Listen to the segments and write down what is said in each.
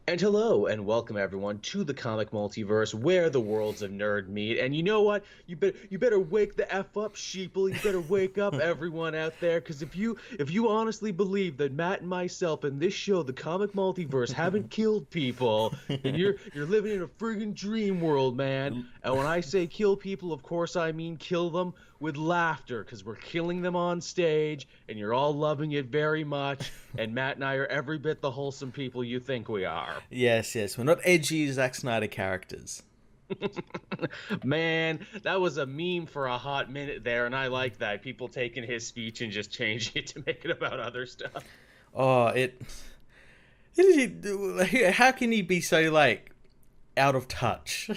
And hello and welcome everyone to the comic multiverse where the worlds of nerd meet. And you know what? You better wake the F up, sheeple. You better wake up everyone out there, because if you honestly believe that Matt and myself and this show, the comic multiverse, haven't killed people, then you're living in a friggin' dream world, man. And when I say kill people, of course I mean kill them with laughter, because we're killing them on stage and you're all loving it very much. And Matt and I are every bit the wholesome people you think we are. Yes, yes. We're not edgy Zack Snyder characters. Man, that was a meme for a hot minute there, and I like that. People taking his speech and just changing it to make it about other stuff. Oh, how can he be so out of touch?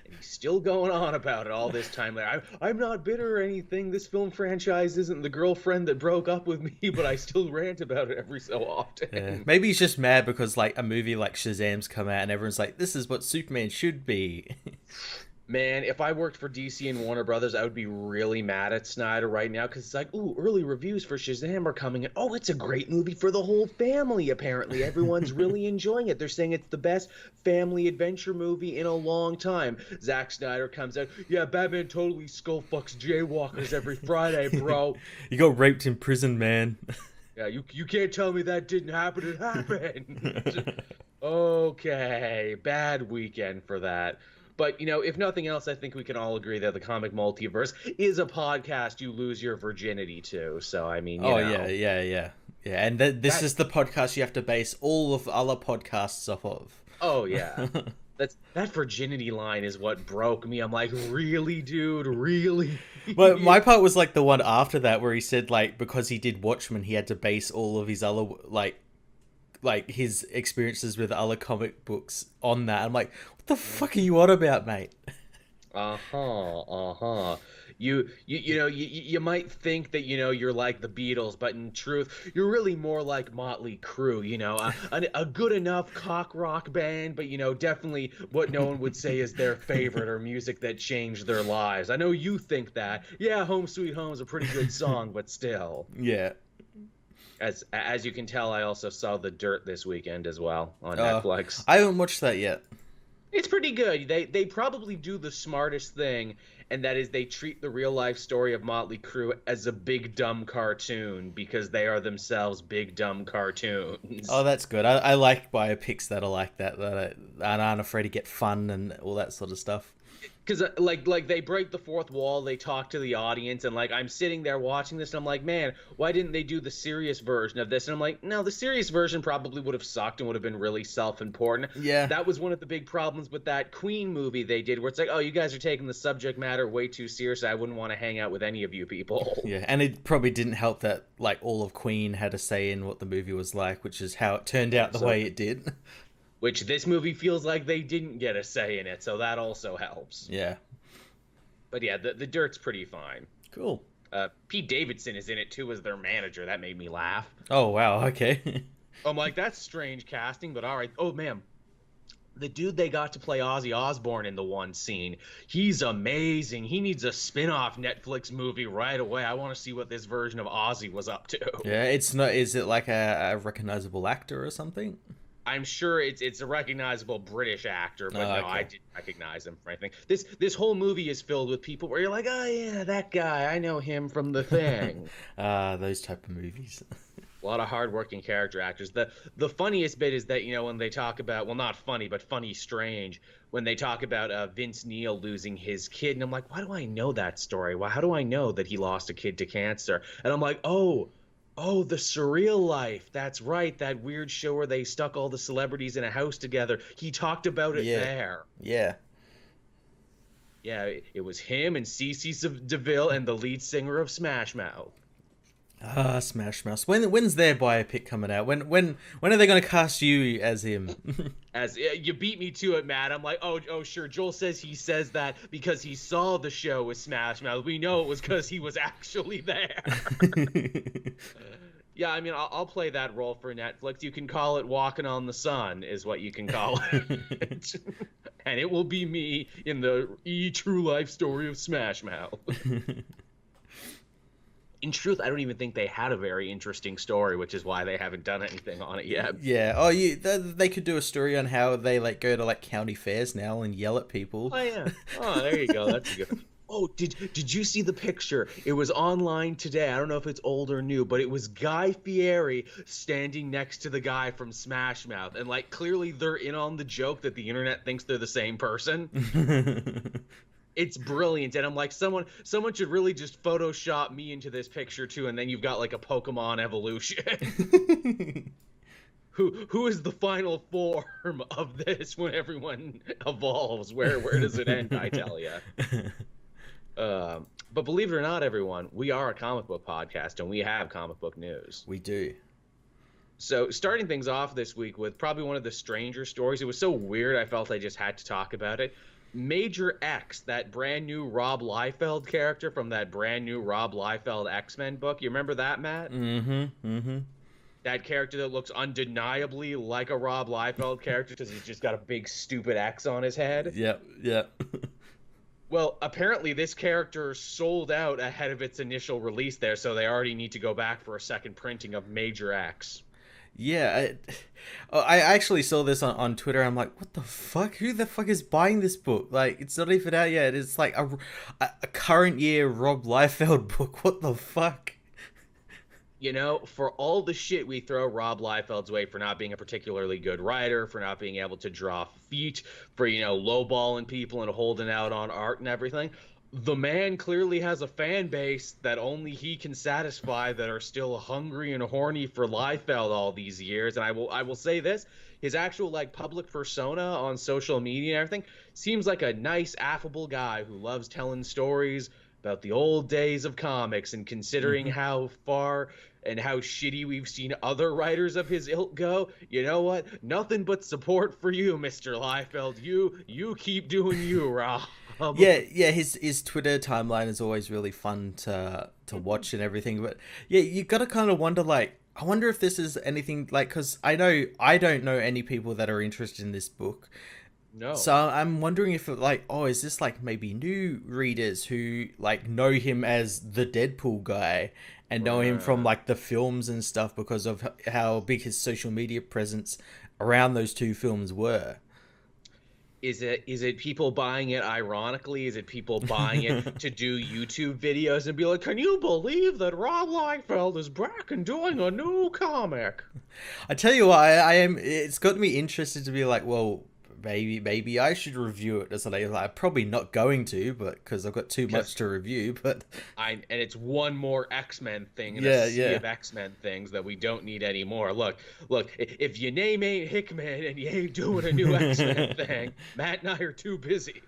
And he's still going on about it all this time later. I'm not bitter or anything. This film franchise isn't the girlfriend that broke up with me, but I still rant about it every so often. Maybe he's just mad because a movie like Shazam's come out and everyone's like, "This is what Superman should be." Man, if I worked for DC and Warner Brothers, I would be really mad at Snyder right now, because it's like, ooh, early reviews for Shazam are coming in. Oh, it's a great movie for the whole family, apparently. Everyone's really enjoying it. They're saying it's the best family adventure movie in a long time. Zack Snyder comes out, yeah, Batman totally skull fucks jaywalkers every Friday, bro. You got raped in prison, man. Yeah, you can't tell me that didn't happen. It happened. Okay, bad weekend for that. But, if nothing else, I think we can all agree that the comic multiverse is a podcast you lose your virginity to. So, I mean, Oh yeah, yeah. And this that, is the podcast you have to base all of the other podcasts off of. oh, yeah. That virginity line is what broke me. I'm like, really, dude? Really? Well, my part was the one after that where he said because he did Watchmen, he had to base all of his other his experiences with other comic books on that. I'm like, what the fuck are you on about, mate? Uh-huh, uh-huh. You might think that you're like the Beatles, but in truth you're really more like Motley Crue, a good enough cock rock band, but definitely what no one would say is their favorite or music that changed their lives. I know you think that. Yeah, Home Sweet Home is a pretty good song, but still. Yeah. As you can tell, I also saw The Dirt this weekend as well on Netflix. I haven't watched that yet. It's pretty good. They probably do the smartest thing, and that is they treat the real life story of Motley Crue as a big dumb cartoon, because they are themselves big dumb cartoons. Oh, that's good. I like biopics that are like that aren't afraid to get fun and all that sort of stuff. Because like they break the fourth wall, they talk to the audience, and I'm sitting there watching this, and I'm like, man, why didn't they do the serious version of this? And I'm like, no, the serious version probably would have sucked and would have been really self-important. Yeah. That was one of the big problems with that Queen movie they did, where it's like, oh, you guys are taking the subject matter way too seriously. I wouldn't want to hang out with any of you people. Yeah, and it probably didn't help that all of Queen had a say in what the movie was like, which is how it turned out the way it did. Which this movie feels like they didn't get a say in it, so that also helps. Yeah. But yeah, the Dirt's pretty fine. Cool. Pete Davidson is in it too as their manager. That made me laugh. Oh, wow, okay. I'm like, that's strange casting, but all right. Oh, man. The dude they got to play Ozzy Osbourne in the one scene, he's amazing. He needs a spin-off Netflix movie right away. I want to see what this version of Ozzy was up to. Yeah, it's not. Is it like a recognizable actor or something? I'm sure it's a recognizable British actor, but no, okay. I didn't recognize him for anything. This whole movie is filled with people where you're like, oh yeah, that guy, I know him from The Thing. Those type of movies. A lot of hardworking character actors. The funniest bit is that when they talk about, well, not funny, but funny strange, when they talk about Vince Neil losing his kid, and I'm like, why do I know that story? How do I know that he lost a kid to cancer? And I'm like, oh, The Surreal Life. That's right. That weird show where they stuck all the celebrities in a house together. He talked about it there. Yeah. Yeah, it was him and Cece DeVille and the lead singer of Smash Mouth. Smash Mouth. When's their biopic coming out? When are they going to cast you as him? As you beat me to it, Matt. I'm like, oh, sure. Joel says he says that because he saw the show with Smash Mouth. We know it was because he was actually there. Yeah, I mean, I'll play that role for Netflix. You can call it Walking on the Sun, is what you can call it. And it will be me in the true life story of Smash Mouth. In truth, I don't even think they had a very interesting story, which is why they haven't done anything on it yet. Yeah. Oh, they could do a story on how they like go to like county fairs now and yell at people. Oh yeah. Oh, there you go. That's a good. Oh, did you see the picture? It was online today. I don't know if it's old or new, but it was Guy Fieri standing next to the guy from Smash Mouth, and like clearly they're in on the joke that the internet thinks they're the same person. It's brilliant, and I'm like, someone should really just Photoshop me into this picture too, and then you've got like a Pokemon evolution. Who is the final form of this when everyone evolves? Where does it end? I tell you. But believe it or not, everyone, we are a comic book podcast, and we have comic book news. We do. So starting things off this week with probably one of the stranger stories. It was so weird, I felt I just had to talk about it. Major X, that brand new Rob Liefeld character from that brand new Rob Liefeld X-Men book. You remember that, Matt? That character that looks undeniably like a Rob Liefeld character because he's just got a big stupid X on his head. Yep. Well, apparently this character sold out ahead of its initial release there, so they already need to go back for a second printing of Major X. Yeah, I actually saw this on Twitter. I'm like, what the fuck? Who the fuck is buying this book? Like, it's not even out yet. It's like a current year Rob Liefeld book. What the fuck? You know, for all the shit we throw Rob Liefeld's way for not being a particularly good writer, for not being able to draw feet, for, you know, lowballing people and holding out on art and everything, the man clearly has a fan base that only he can satisfy that are still hungry and horny for Liefeld all these years. And I will say this, his actual like public persona on social media and everything seems like a nice, affable guy who loves telling stories about the old days of comics, and considering how far and how shitty we've seen other writers of his ilk go, you know what? Nothing but support for you, Mr. Liefeld. You keep doing you, Rob. Yeah, his Twitter timeline is always really fun to watch and everything. But yeah, you gotta kind of wonder, like, I wonder if this is anything like, because I don't know any people that are interested in this book. No. So I'm wondering if like, oh, is this like maybe new readers who like know him as the Deadpool guy and know him from like the films and stuff because of how big his social media presence around those two films were. Is it people buying it ironically? Is it people buying it to do YouTube videos and be like, can you believe that Rob Liefeld is back and doing a new comic? I tell you what, I am. It's got me interested to be like, well, maybe I should review it. As I'm probably not going to, but because I've got too much to review. But and it's one more X-Men thing in a sea of X-Men things that we don't need anymore. Look, if your name ain't Hickman and you ain't doing a new X-Men thing, Matt and I are too busy.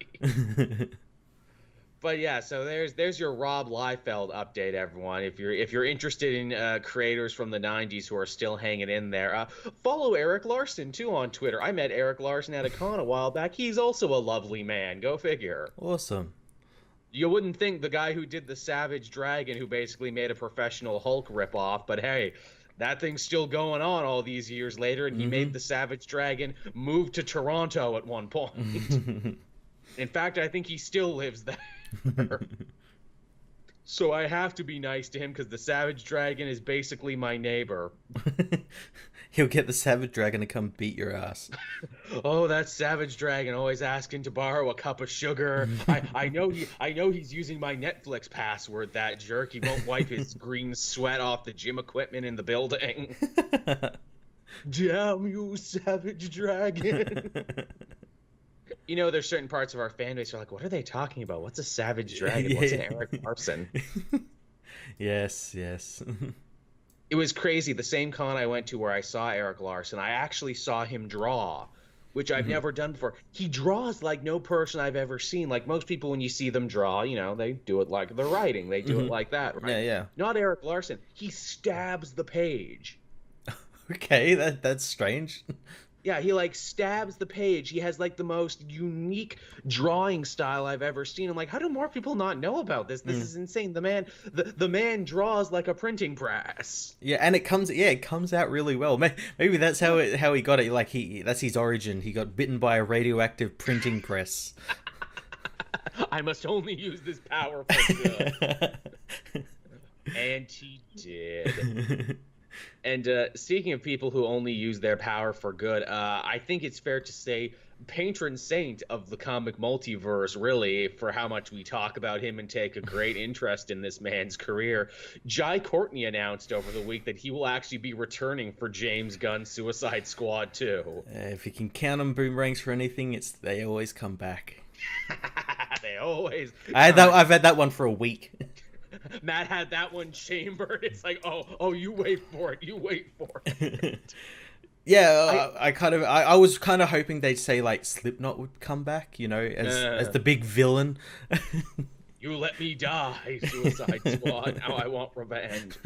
But yeah, so there's your Rob Liefeld update, everyone. If you're interested in creators from the 90s who are still hanging in there, follow Eric Larson too on Twitter. I met Eric Larson at a con a while back. He's also a lovely man. Go figure. Awesome. You wouldn't think the guy who did the Savage Dragon, who basically made a professional Hulk ripoff, but hey, that thing's still going on all these years later, and he made the Savage Dragon move to Toronto at one point. In fact, I think he still lives there. So I have to be nice to him because the Savage Dragon is basically my neighbor. He'll get the Savage Dragon to come beat your ass. Oh, that Savage Dragon always asking to borrow a cup of sugar. I know he's using my Netflix password, that jerk. He won't wipe his green sweat off the gym equipment in the building. Damn you, Savage Dragon. You know, there's certain parts of our fan base who are like, what are they talking about? What's a Savage Dragon? What's an Eric Larson? Yes. It was crazy. The same con I went to where I saw Eric Larson, I actually saw him draw, which I've never done before. He draws like no person I've ever seen. Like most people, when you see them draw, you know, they do it like they're writing. They do it like that, right? Yeah. Not Eric Larson. He stabs the page. Okay, that's strange. Yeah, he like stabs the page. He has like the most unique drawing style I've ever seen. I'm like, how do more people not know about this? This is insane. The man draws like a printing press. Yeah, and it comes out really well. Maybe that's how he got it. Like that's his origin. He got bitten by a radioactive printing press. I must only use this power for good. And he did. And speaking of people who only use their power for good, I think it's fair to say patron saint of the comic multiverse, really, for how much we talk about him and take a great interest in this man's career. Courtney announced over the week that he will actually be returning for James Gunn's Suicide Squad 2. If you can count on boomerangs for anything, they always come back. They always. I've had that one for a week. Matt had that one chambered. It's like, oh, you wait for it. You wait for it. Yeah, I was kind of hoping they'd say like Slipknot would come back, as the big villain. You let me die, Suicide Squad. Now I want revenge.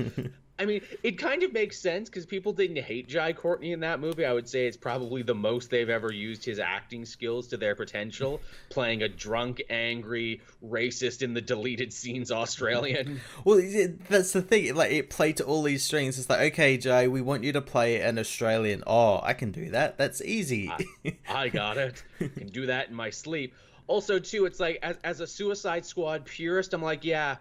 I mean, it kind of makes sense because people didn't hate Jai Courtney in that movie. I would say it's probably the most they've ever used his acting skills to their potential, playing a drunk, angry, racist in the deleted scenes Australian. Well, that's the thing. Like, it played to all these strings. It's like, okay, Jai, we want you to play an Australian. Oh, I can do that. That's easy. I got it. Can do that in my sleep. Also, too, it's like, as a Suicide Squad purist, I'm like, yeah,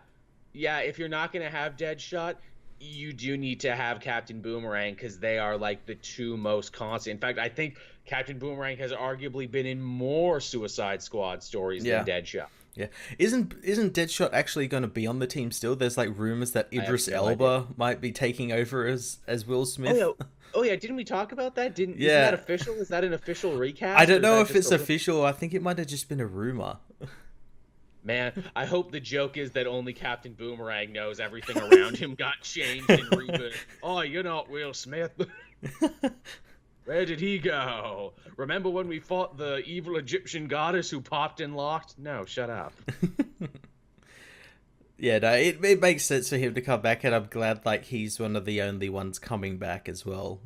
if you're not going to have Deadshot, you do need to have Captain Boomerang because they are like the two most constant. In fact, I think Captain Boomerang has arguably been in more Suicide Squad stories than Deadshot. Yeah, isn't Deadshot actually going to be on the team still? There's like rumors that Idris Elba might be taking over as Will Smith. Oh yeah, didn't we talk about that? Isn't that official? Is that an official recast? I don't know if it's official. I think it might have just been a rumor. Man, I hope the joke is that only Captain Boomerang knows everything around him got changed and rebooted. Oh, you're not Will Smith. Where did he go? Remember when we fought the evil Egyptian goddess who popped and locked? No, shut up. Yeah, no, it makes sense for him to come back, and I'm glad like he's one of the only ones coming back as well.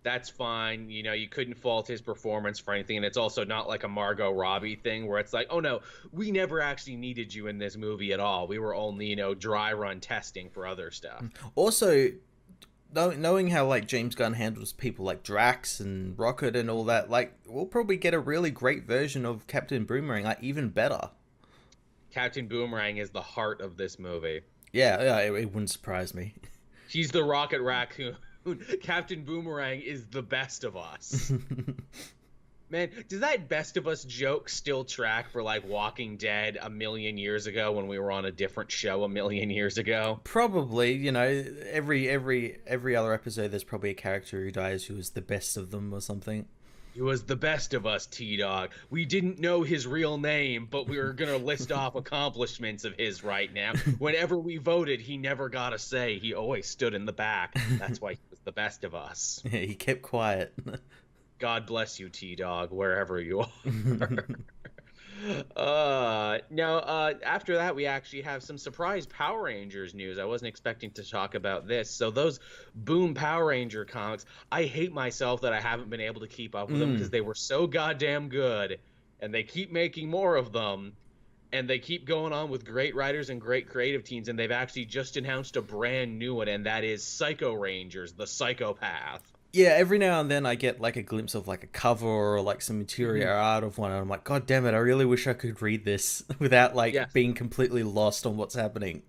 That's fine. You couldn't fault his performance for anything. And it's also not like a Margot Robbie thing where it's like, oh, no, we never actually needed you in this movie at all. We were only, dry run testing for other stuff. Also, knowing how, like, James Gunn handles people like Drax and Rocket and all that, like, we'll probably get a really great version of Captain Boomerang, like, even better. Captain Boomerang is the heart of this movie. Yeah, it wouldn't surprise me. He's the Rocket Raccoon. Captain Boomerang is the best of us. Man, does that best of us joke still track for like Walking Dead a million years ago when we were on a different show a million years ago? Probably, every other episode there's probably a character who dies who is the best of them or something. He was the best of us, T-Dog. We didn't know his real name, but we were going to list off accomplishments of his right now. Whenever we voted, he never got a say. He always stood in the back. That's why he was the best of us. Yeah, he kept quiet. God bless you, T-Dog, wherever you are. Now, after that, we actually have some surprise Power Rangers news. I wasn't expecting to talk about this. So those Boom Power Ranger comics, I hate myself that I haven't been able to keep up with them because they were so goddamn good, and they keep making more of them, and they keep going on with great writers and great creative teams, and they've actually just announced a brand new one, and that is Psycho Rangers, the Psychopath. Yeah, every now and then I get like a glimpse of like a cover or like some interior art of one, and I'm like, God damn it, I really wish I could read this without like being completely lost on what's happening.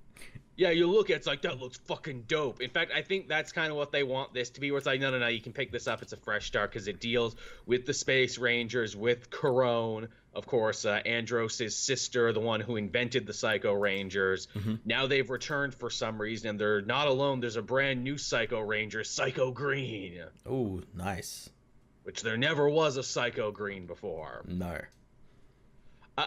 Yeah, you look at it, it's like, that looks fucking dope. In fact, I think that's kind of what they want this to be, where it's like, no, you can pick this up, it's a fresh start, because it deals with the Space Rangers, with Corone, of course, Andros' sister, the one who invented the Psycho Rangers. Now they've returned for some reason, and they're not alone. There's a brand new Psycho Ranger, Psycho Green. Oh, nice. Which there never was a Psycho Green before. No.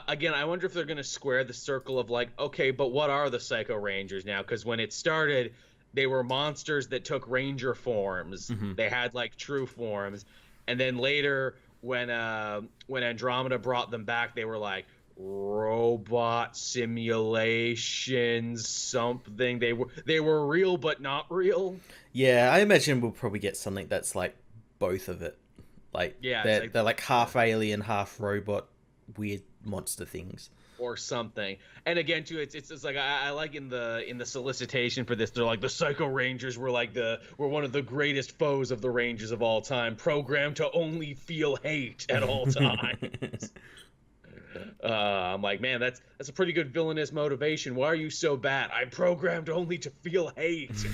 Again, I wonder if they're going to square the circle of like, okay, but what are the Psycho Rangers now? Because when it started, they were monsters that took ranger forms. They had like true forms. And then later, when Andromeda brought them back, they were like robot simulations, something. They were real but not real. Yeah, I imagine we'll probably get something that's like both of it. Like, yeah, they're like half alien, half robot, weird monster things or something. And again, too, it's like I like in the solicitation for this, they're like, the Psycho Rangers were one of the greatest foes of the Rangers of all time, programmed to only feel hate at all times. I'm like, man, that's a pretty good villainous motivation. Why are you so bad? I'm programmed only to feel hate.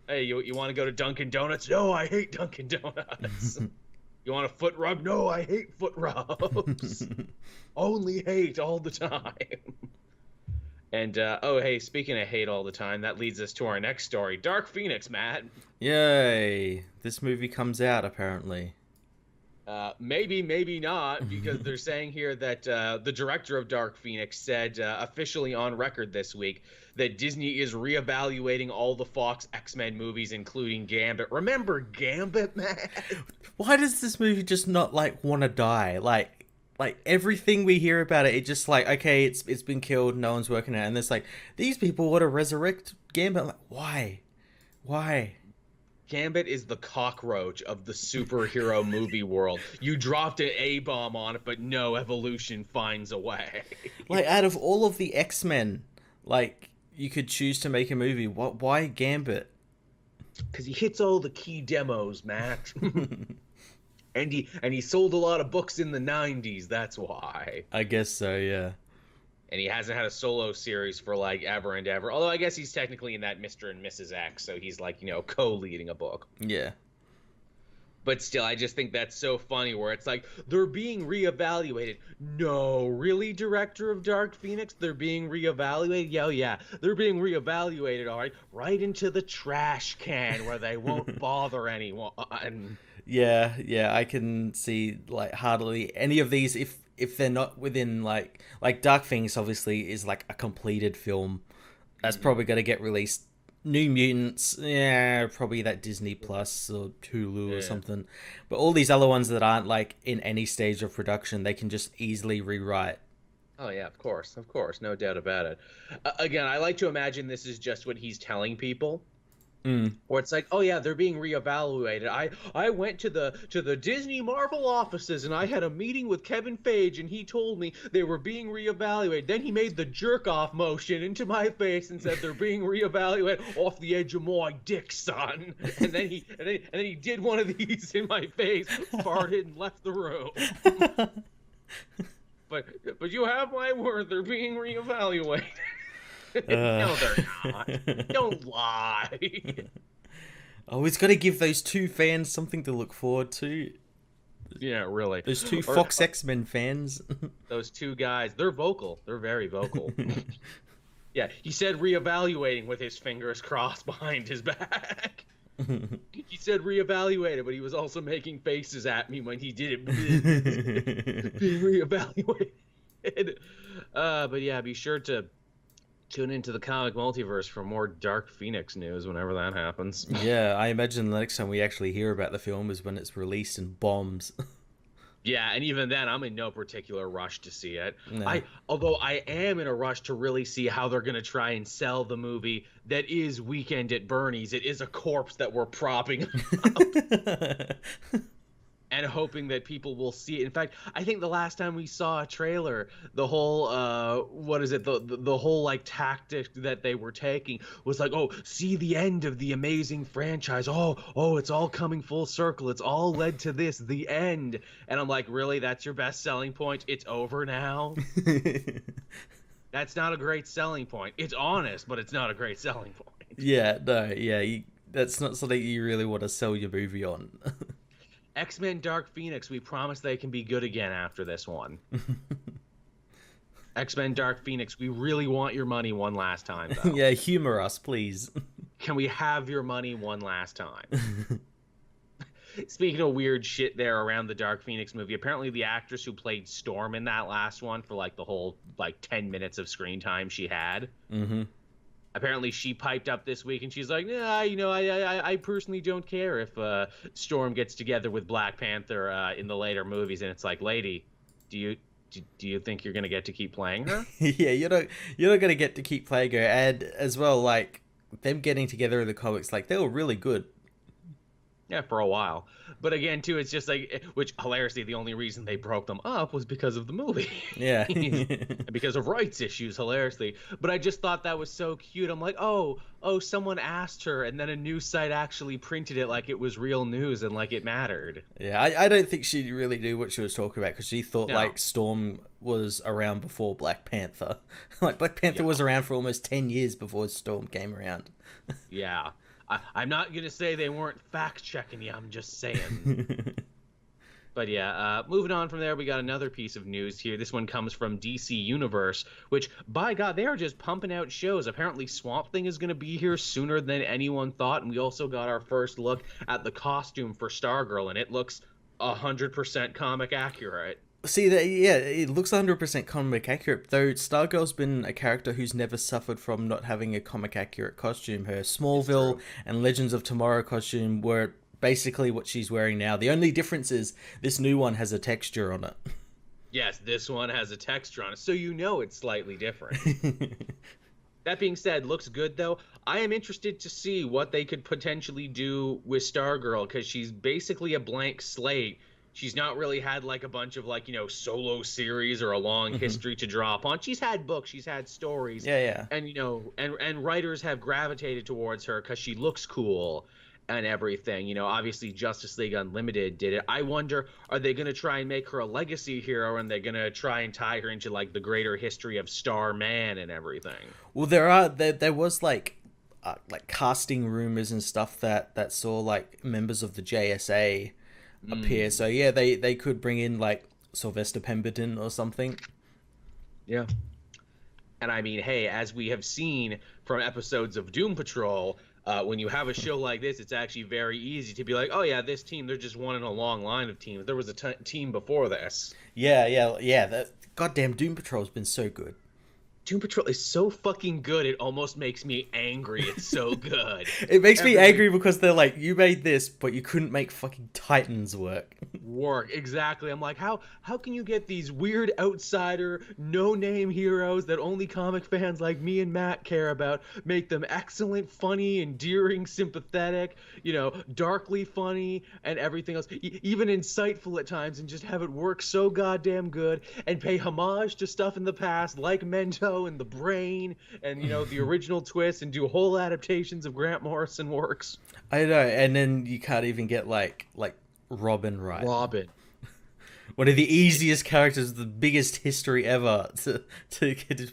Hey, you want to go to Dunkin' Donuts? No, I hate Dunkin' Donuts. You want a foot rub? No, I hate foot rubs. Only hate all the time. And, oh, hey, speaking of hate all the time, that leads us to our next story. Dark Phoenix, Matt. Yay! This movie comes out, apparently. Maybe, maybe not, because they're saying here that the director of Dark Phoenix said officially on record this week that Disney is reevaluating all the Fox X-Men movies, including Gambit. Remember Gambit, man? Why does this movie just not, like, want to die? Like everything we hear about it, it just like, okay, it's been killed, no one's working on it, and it's like, these people want to resurrect Gambit. I'm like, why? Gambit is the cockroach of the superhero movie world. You dropped an A-bomb on it, but no, evolution finds a way. Like, out of all of the X-Men, like, you could choose to make a movie. Why Gambit? Because he hits all the key demos, Matt. And he sold a lot of books in the 90s, that's why. I guess so, yeah. And he hasn't had a solo series for, like, ever and ever. Although I guess he's technically in that Mr. and Mrs. X, so he's, like, co-leading a book. Yeah. But still, I just think that's so funny where it's like, they're being reevaluated. No, really, director of Dark Phoenix? They're being reevaluated? Yeah, they're being reevaluated, all right? Right into the trash can where they won't bother anyone. Yeah, I can see, like, hardly any of these, if they're not within, like Dark Phoenix obviously is, like, a completed film. That's probably going to get released. New Mutants, yeah, probably that Disney Plus or Hulu or something. But all these other ones that aren't, like, in any stage of production, they can just easily rewrite. Oh, yeah, of course, no doubt about it. Again, I like to imagine this is just what he's telling people. Where it's like, oh yeah, they're being reevaluated. I went to the Disney Marvel offices and I had a meeting with Kevin Feige and he told me they were being reevaluated. Then he made the jerk off motion into my face and said they're being reevaluated off the edge of my dick, son. And then he did one of these in my face, farted and left the room. But you have my word, they're being reevaluated. No, they're not. Don't lie. Oh, he's got to give those two fans something to look forward to. Yeah, really. Those two Fox X-Men fans. Those two guys, they're vocal. They're very vocal. Yeah, he said reevaluating with his fingers crossed behind his back. He said reevaluated, but he was also making faces at me when he did it. Being reevaluated. But yeah, be sure to tune into the comic multiverse for more Dark Phoenix news whenever that happens. Yeah, I imagine the next time we actually hear about the film is when it's released and bombs. Yeah, and even then, I'm in no particular rush to see it. No. Although I am in a rush to really see how they're going to try and sell the movie that is Weekend at Bernie's. It is a corpse that we're propping up. And hoping that people will see it. In fact, I think the last time we saw a trailer, the whole the whole like tactic that they were taking was like, oh, see the end of the amazing franchise. Oh, it's all coming full circle. It's all led to this, the end. And I'm like, really? That's your best selling point? It's over now? That's not a great selling point. It's honest, but it's not a great selling point. Yeah, no, yeah, that's not something you really want to sell your movie on. X-Men Dark Phoenix, we promise they can be good again after this one. X-Men Dark Phoenix, we really want your money one last time, though. Yeah, humor us, please. Can we have your money one last time? Speaking of weird shit there around the Dark Phoenix movie, apparently the actress who played Storm in that last one for like the whole like 10 minutes of screen time she had, apparently she piped up this week and she's like, nah, I personally don't care if Storm gets together with Black Panther in the later movies. And it's like, lady, do you think you're gonna get to keep playing her? Yeah, you're not gonna get to keep playing her. And as well, like them getting together in the comics, like they were really good. Yeah, for a while. But again, too, it's just like, which hilariously, the only reason they broke them up was because of the movie. Yeah. And because of rights issues, hilariously. But I just thought that was so cute. I'm like, oh, someone asked her, and then a news site actually printed it like it was real news and like it mattered. Yeah, I don't think she really knew what she was talking about because she thought No. like Storm was around before Black Panther. Like Black Panther Yeah. was around for almost 10 years before Storm came around. Yeah. I'm not going to say they weren't fact checking you. I'm just saying. But yeah, moving on from there, we got another piece of news here. This one comes from DC Universe, which, by God, they are just pumping out shows. Apparently, Swamp Thing is going to be here sooner than anyone thought, and we also got our first look at the costume for Stargirl, and it looks 100% comic accurate. See that? Yeah, it looks 100% comic accurate. Though Stargirl's been a character who's never suffered from not having a comic accurate costume. Her Smallville and Legends of Tomorrow costume were basically what she's wearing now. The only difference is this new one has a texture on it. Yes, this one has a texture on it, so you know it's slightly different. That being said, looks good though. I am interested to see what they could potentially do with Stargirl because she's basically a blank slate. She's not really had like a bunch of like, solo series or a long history to draw upon. She's had books, she's had stories. Yeah, yeah. And and writers have gravitated towards her because she looks cool and everything. Obviously Justice League Unlimited did it. I wonder, are they going to try and make her a legacy hero, and they're going to try and tie her into like the greater history of Starman and everything? Well, there was like casting rumors and stuff that saw like members of the JSA appear. So yeah, they could bring in like Sylvester Pemberton or something. Yeah. And I mean, hey, as we have seen from episodes of Doom Patrol, when you have a show like this, it's actually very easy to be like, oh yeah, this team, they're just one in a long line of teams. There was a team before this. Yeah. That goddamn Doom Patrol's been so good. Doom Patrol is so fucking good, it almost makes me angry. It's so good. It makes me angry because they're like, you made this, but you couldn't make fucking Titans work. Exactly. I'm like, how can you get these weird outsider, no-name heroes that only comic fans like me and Matt care about, make them excellent, funny, endearing, sympathetic, darkly funny, and everything else, even insightful at times, and just have it work so goddamn good, and pay homage to stuff in the past, like Mento and The Brain, and, the original twist, and do whole adaptations of Grant Morrison works. I know, and then you can't even get, like Robin right. Robin. One of the easiest characters, the biggest history ever to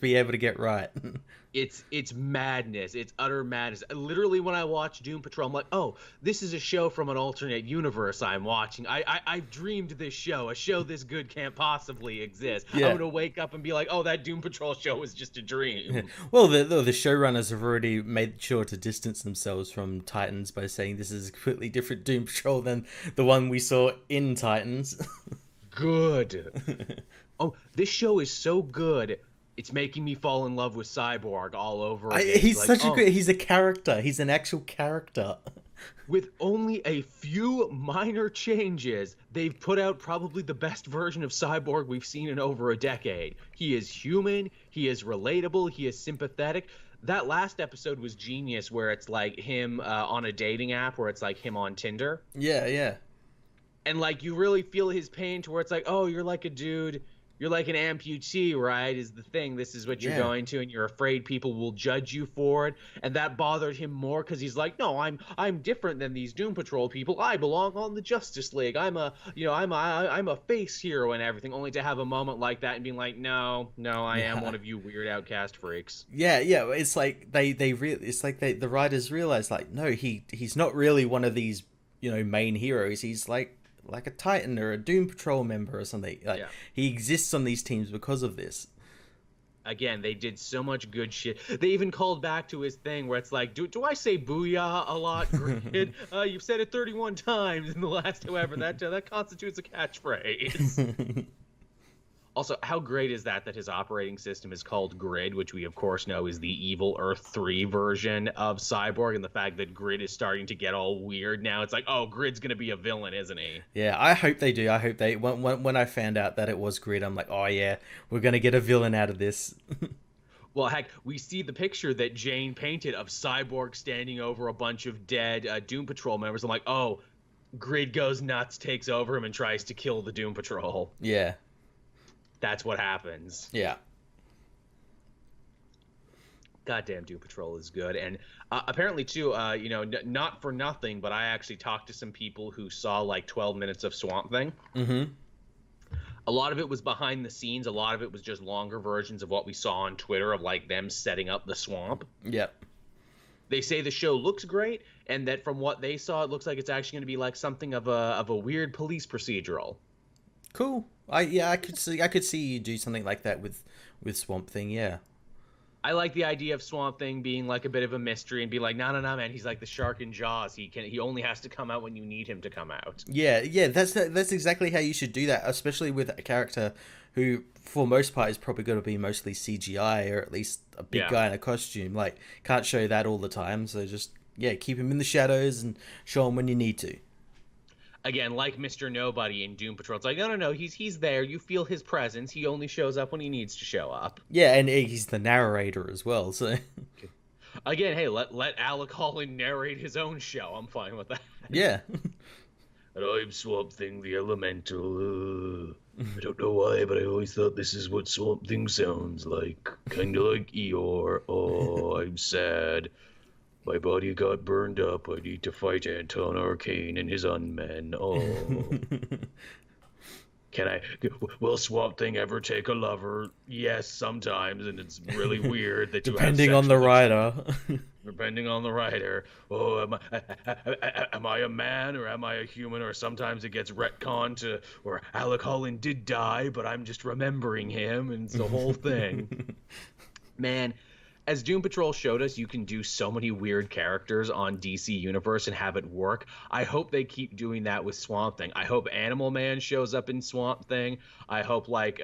be able to get right. It's madness. It's utter madness. Literally, when I watch Doom Patrol, I'm like, oh, this is a show from an alternate universe I'm watching. I've dreamed this show. A show this good can't possibly exist. Yeah. I'm going to wake up and be like, oh, that Doom Patrol show was just a dream. Well, the showrunners have already made sure to distance themselves from Titans by saying this is a completely different Doom Patrol than the one we saw in Titans. Good. Oh, this show is so good. It's making me fall in love with Cyborg all over again. He's such a good... He's a character. He's an actual character. With only a few minor changes, they've put out probably the best version of Cyborg we've seen in over a decade. He is human. He is relatable. He is sympathetic. That last episode was genius, where it's like him on a dating app, where it's like him on Tinder. Yeah. And like you really feel his pain to where it's like, oh, you're like a dude. You're like an amputee, right, is the thing. This is what you're going to, and you're afraid people will judge you for it. And that bothered him more because he's like, no, I'm different than these Doom Patrol people. I belong on the Justice League. I'm a face hero and everything. Only to have a moment like that and being like, no, I am one of you weird outcast freaks. Yeah. It's like the writers realize, like, no, he's not really one of these, main heroes. He's like a Titan or a Doom Patrol member or something. He exists on these teams because of this. Again, they did so much good shit. They even called back to his thing where it's like, do I say booyah a lot, Grid? You've said it 31 times in the last however. That constitutes a catchphrase. Also, how great is that his operating system is called Grid, which we, of course, know is the evil Earth 3 version of Cyborg, and the fact that Grid is starting to get all weird now. It's like, oh, Grid's going to be a villain, isn't he? Yeah, I hope they do. I hope they... When I found out that it was Grid, I'm like, oh, yeah, we're going to get a villain out of this. Well, heck, we see the picture that Jane painted of Cyborg standing over a bunch of dead Doom Patrol members. I'm like, oh, Grid goes nuts, takes over him, and tries to kill the Doom Patrol. Yeah. That's what happens. Yeah. Goddamn, Doom Patrol is good. And apparently, too, not for nothing, but I actually talked to some people who saw like 12 minutes of Swamp Thing. Mm-hmm. A lot of it was behind the scenes. A lot of it was just longer versions of what we saw on Twitter of like them setting up the swamp. Yep. They say the show looks great, and that from what they saw, it looks like it's actually going to be like something of a weird police procedural. Cool. I could see you do something like that with Swamp Thing. Yeah. I like the idea of Swamp Thing being like a bit of a mystery and be like, no, man, he's like the shark in Jaws. He only has to come out when you need him to come out. Yeah. That's exactly how you should do that, especially with a character who, for most part, is probably going to be mostly CGI or at least a big guy in a costume. Like, can't show that all the time, so just keep him in the shadows and show him when you need to. Again, like Mr. Nobody in Doom Patrol, it's like, no, he's there. You feel his presence. He only shows up when he needs to show up. Yeah, and he's the narrator as well, so... Again, hey, let Alec Holland narrate his own show. I'm fine with that. Yeah. And I'm Swamp Thing, the Elemental. I don't know why, but I always thought this is what Swamp Thing sounds like. Kind of like Eeyore. Oh, I'm sad. My body got burned up. I need to fight Anton Arcane and his unmen. Oh. Will Swamp Thing ever take a lover? Yes, sometimes, and it's really weird that depending on the writer. Depending on the writer. Oh, am I a man or am I a human? Or sometimes it gets retconned to, or Alec Holland did die, but I'm just remembering him, and it's the whole thing. Man, as Doom Patrol showed us, you can do so many weird characters on DC Universe and have it work. I hope they keep doing that with Swamp Thing. I hope Animal Man shows up in Swamp Thing. I hope, like,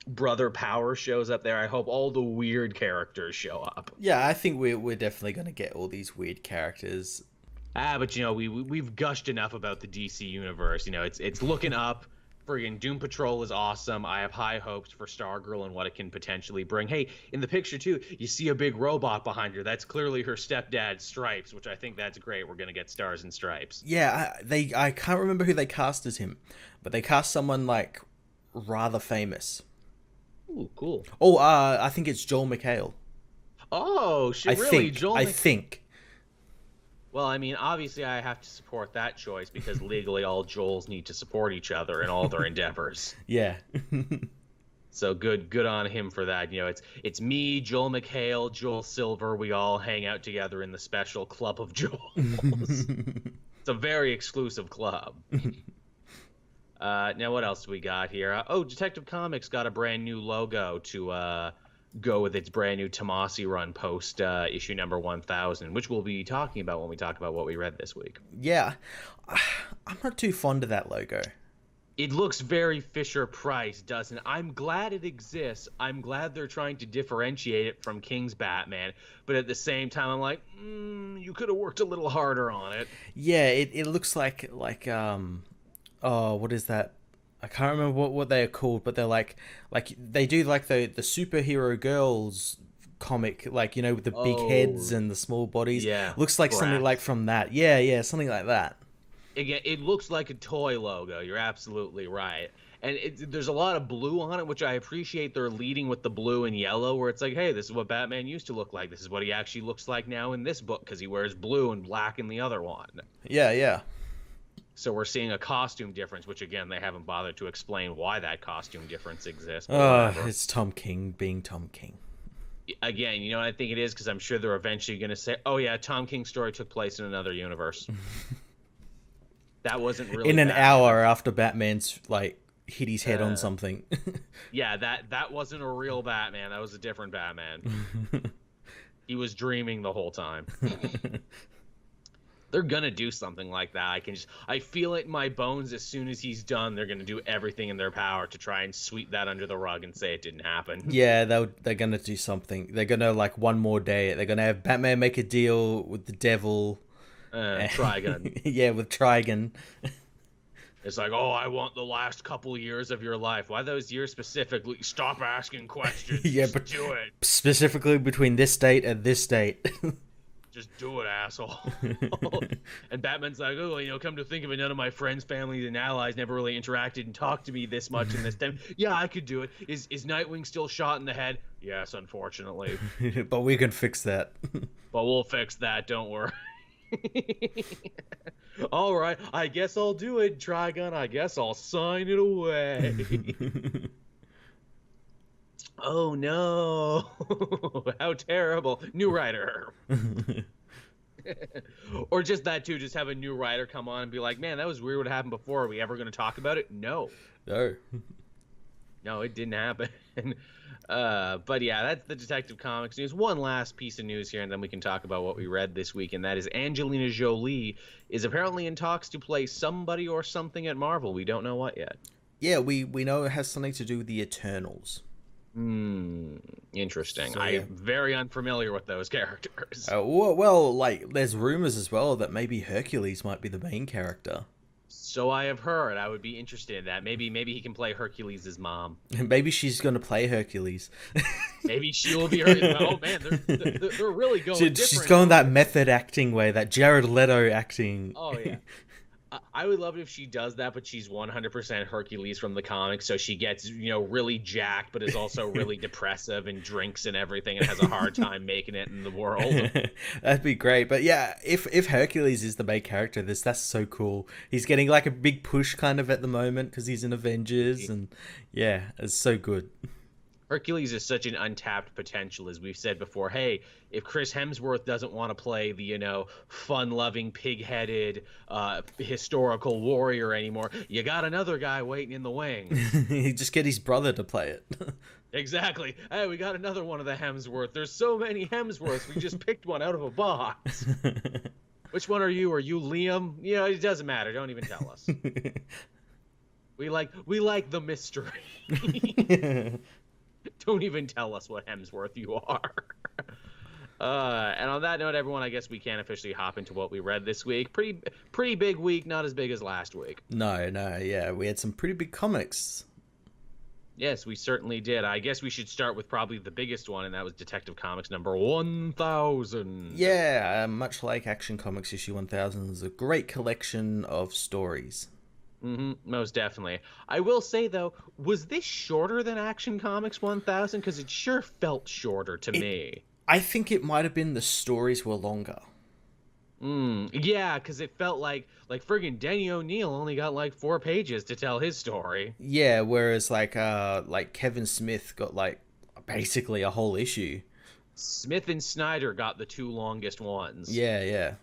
Brother Power shows up there. I hope all the weird characters show up. Yeah, I think we're definitely going to get all these weird characters. But, we've gushed enough about the DC Universe. It's looking up. Friggin' Doom Patrol is awesome. I have high hopes for Stargirl and what it can potentially bring. Hey, in the picture, too, you see a big robot behind her. That's clearly her stepdad, Stripes, which I think that's great. We're going to get Stars and Stripes. Yeah, I can't remember who they cast as him, but they cast someone, like, rather famous. Ooh, cool. Oh, I think it's Joel McHale. Oh, shit, really? I think. Well, I mean, obviously I have to support that choice because legally all Joels need to support each other in all their endeavors. Yeah. So good on him for that. It's me, Joel McHale, Joel Silver. We all hang out together in the special Club of Joels. It's a very exclusive club. Now, what else do we got here? Detective Comics got a brand new logo to go with its brand new Tomasi run post issue number 1000, which we'll be talking about when we talk about what we read this week. Yeah, I'm not too fond of that logo. It looks very Fisher-Price, doesn't it? I'm glad it exists. I'm glad they're trying to differentiate it from King's Batman, but at the same time, I'm like, you could have worked a little harder on it. Yeah, it looks like what is that? I can't remember what they are called, but they're like they do like the superhero girls comic, like, with the big heads and the small bodies. Yeah, looks like something like from that. Yeah, something like that. Again, it looks like a toy logo. You're absolutely right. And there's a lot of blue on it, which I appreciate. They're leading with the blue and yellow, where it's like, hey, this is what Batman used to look like. This is what he actually looks like now in this book, because he wears blue and black in the other one. Yeah. So we're seeing a costume difference, which, again, they haven't bothered to explain why that costume difference exists. It's Tom King being Tom King. Again, I think it is, because I'm sure they're eventually going to say, oh, yeah, Tom King's story took place in another universe. That wasn't really in an hour after Batman's, like, hit his head on something. Yeah, that wasn't a real Batman. That was a different Batman. He was dreaming the whole time. They're gonna do something like that. I feel it in my bones. As soon as he's done, they're gonna do everything in their power to try and sweep that under the rug and say it didn't happen. Yeah, they're gonna do something. They're gonna, like, one more day. They're gonna have Batman make a deal with the devil. Trigon. Yeah, with Trigon. It's like, I want the last couple years of your life. Why those years specifically? Stop asking questions. Yeah, Just do it. Specifically between this date and this date. Just do it, asshole. And Batman's like, oh, come to think of it, none of my friends, families, and allies never really interacted and talked to me this much in this time. Yeah, I could do it. Is Nightwing still shot in the head? Yes, unfortunately. But we can fix that. But we'll fix that, don't worry. All right, I guess I'll do it, Trigon. I guess I'll sign it away. Oh no. How terrible. New writer. Or just that too, just have a new writer come on and be like, man, that was weird what happened before. Are we ever going to talk about it? No, it didn't happen. But yeah, that's the Detective Comics news. One last piece of news here, and then we can talk about what we read this week, and that is Angelina Jolie is apparently in talks to play somebody or something at Marvel. We don't know what yet. Yeah, we know it has something to do with the Eternals. Interesting. So, yeah. I'm very unfamiliar with those characters. Well, like, there's rumors as well that maybe Hercules might be the main character. So I have heard. I would be interested in that. Maybe he can play Hercules' mom. Maybe she's going to play Hercules. Maybe she will be Hercules. Oh man, they're really going different. She's going that method acting way, that Jared Leto acting. Oh yeah. I would love it if she does that, but she's 100% Hercules from the comics, so she gets, really jacked, but is also really depressive and drinks and everything and has a hard time making it in the world. That'd be great. But yeah, if Hercules is the main character, that's so cool. He's getting like a big push kind of at the moment because he's in Avengers, and yeah, it's so good. Hercules is such an untapped potential, as we've said before. Hey, if Chris Hemsworth doesn't want to play the, fun-loving, pig-headed, historical warrior anymore, you got another guy waiting in the wings. You just get his brother to play it. Exactly. Hey, we got another one of the Hemsworth. There's so many Hemsworths. We just picked one out of a box. Which one are you? Are you Liam? It doesn't matter. Don't even tell us. We like the mystery. Don't even tell us what Hemsworth you are. And on that note, everyone, I guess we can officially hop into what we read this week. Pretty big week, not as big as last week. No, yeah, we had some pretty big comics. Yes, we certainly did. I guess we should start with probably the biggest one, and that was Detective Comics number 1000. Yeah, much like Action Comics issue 1000, is a great collection of stories. Most definitely. I will say, though, was this shorter than Action Comics 1000? Because it sure felt shorter to me. I think it might have been the stories were longer. Yeah, because it felt like friggin' Denny O'Neil only got like 4 pages to tell his story. Yeah, whereas like Kevin Smith got like basically a whole issue. Smith and Snyder got the 2 longest ones. Yeah.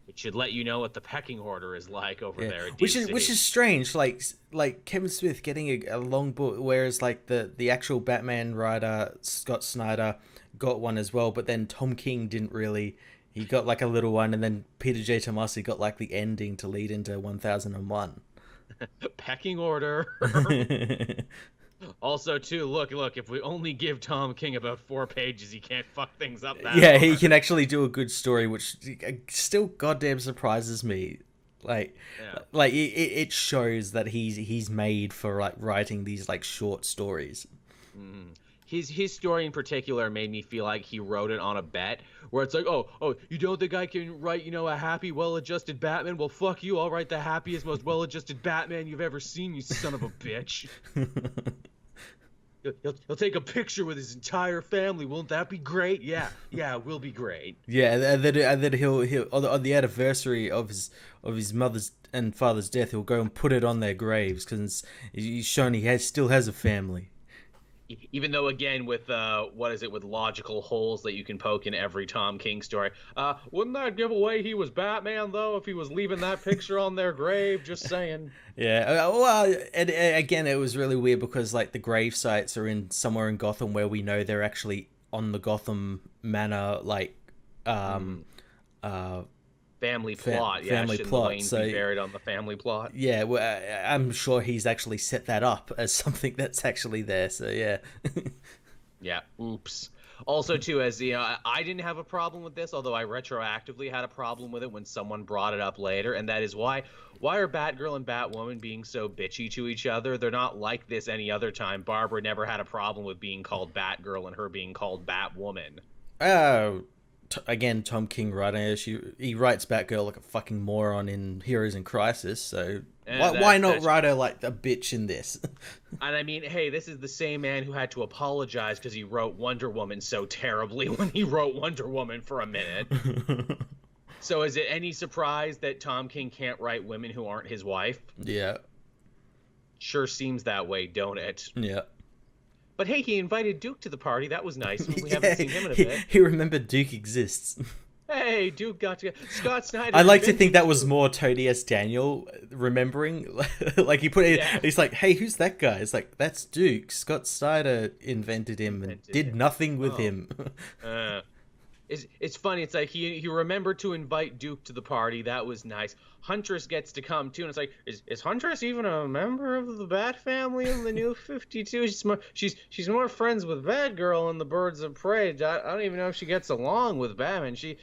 It should let you know what the pecking order is like over there at which DC. is strange, like Kevin Smith getting a long book, whereas like the actual Batman writer Scott Snyder got one as well, but then Tom King didn't really. He got like a little one, and then Peter J. Tomasi got like the ending to lead into 1001. Pecking order. Also, too, look, if we only give Tom King about 4 pages, he can't fuck things up that hard. He can actually do a good story, which still goddamn surprises me. It shows that he's made for like writing these like short stories. His story in particular made me feel like he wrote it on a bet, where it's like, oh, you don't think I can write, a happy, well-adjusted Batman? Well, fuck you, I'll write the happiest, most well-adjusted Batman you've ever seen, you son of a bitch. He'll take a picture with his entire family. Won't that be great? Yeah, it will be great. Yeah, and then he'll on the anniversary of his mother's and father's death, he'll go and put it on their graves because he's shown he still has a family. Even though, again, with with logical holes that you can poke in every Tom King story, wouldn't that give away he was Batman, though, if he was leaving that picture on their grave? Just saying. Yeah, well, and again, it was really weird because like the grave sites are somewhere in Gotham where we know they're actually on the Gotham Manor, like family plot. Family plot. So be buried on the family plot. Yeah, well, I'm sure he's actually set that up as something that's actually there. So yeah. Yeah. Oops. Also, too, as I didn't have a problem with this, although I retroactively had a problem with it when someone brought it up later, and that is why are Batgirl and Batwoman being so bitchy to each other? They're not like this any other time. Barbara never had a problem with being called Batgirl and her being called Batwoman. again, Tom King writing. He writes Batgirl like a fucking moron in Heroes in Crisis. So why not write her like a bitch in this? And I mean, hey, this is the same man who had to apologize because he wrote Wonder Woman so terribly when he wrote Wonder Woman for a minute. So is it any surprise that Tom King can't write women who aren't his wife? Yeah. Sure seems that way, don't it? Yeah. But hey, he invited Duke to the party. That was nice. We haven't seen him in a bit. He remembered Duke exists. Hey, Duke got to Scott Snyder. I like to think that was more Tony S. Daniel remembering. Like he put it, he's like, hey, who's that guy? It's like, that's Duke. Scott Snyder invented him and did nothing with him. It's funny. It's like he remembered to invite Duke to the party. That was nice. Huntress gets to come too, and it's like, is Huntress even a member of the Bat family in the New 52? She's more friends with Batgirl and the Birds of Prey. I don't even know if she gets along with Batman. She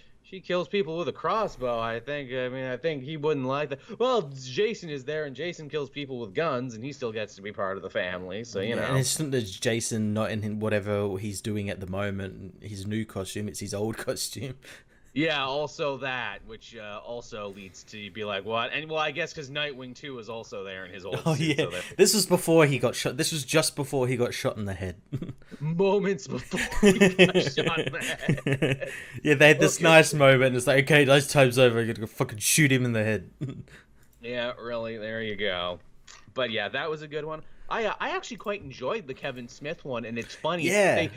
kills people with a crossbow, I think. I mean, I think he wouldn't like that. Well, Jason is there, and Jason kills people with guns, and he still gets to be part of the family, so, you know. And it's not Jason not in whatever he's doing at the moment, his new costume, it's his old costume. Yeah, also that, which also leads to be like, what? And, well, I guess because Nightwing 2 is also there in his old suit. Yeah. So this was before he got shot. This was just before he got shot in the head. Moments before he got shot in the head. Yeah, they had this nice moment. It's like, okay, those time's over. You're going to fucking shoot him in the head. Yeah, really, there you go. But yeah, that was a good one. I actually quite enjoyed the Kevin Smith one, and it's funny. Yeah.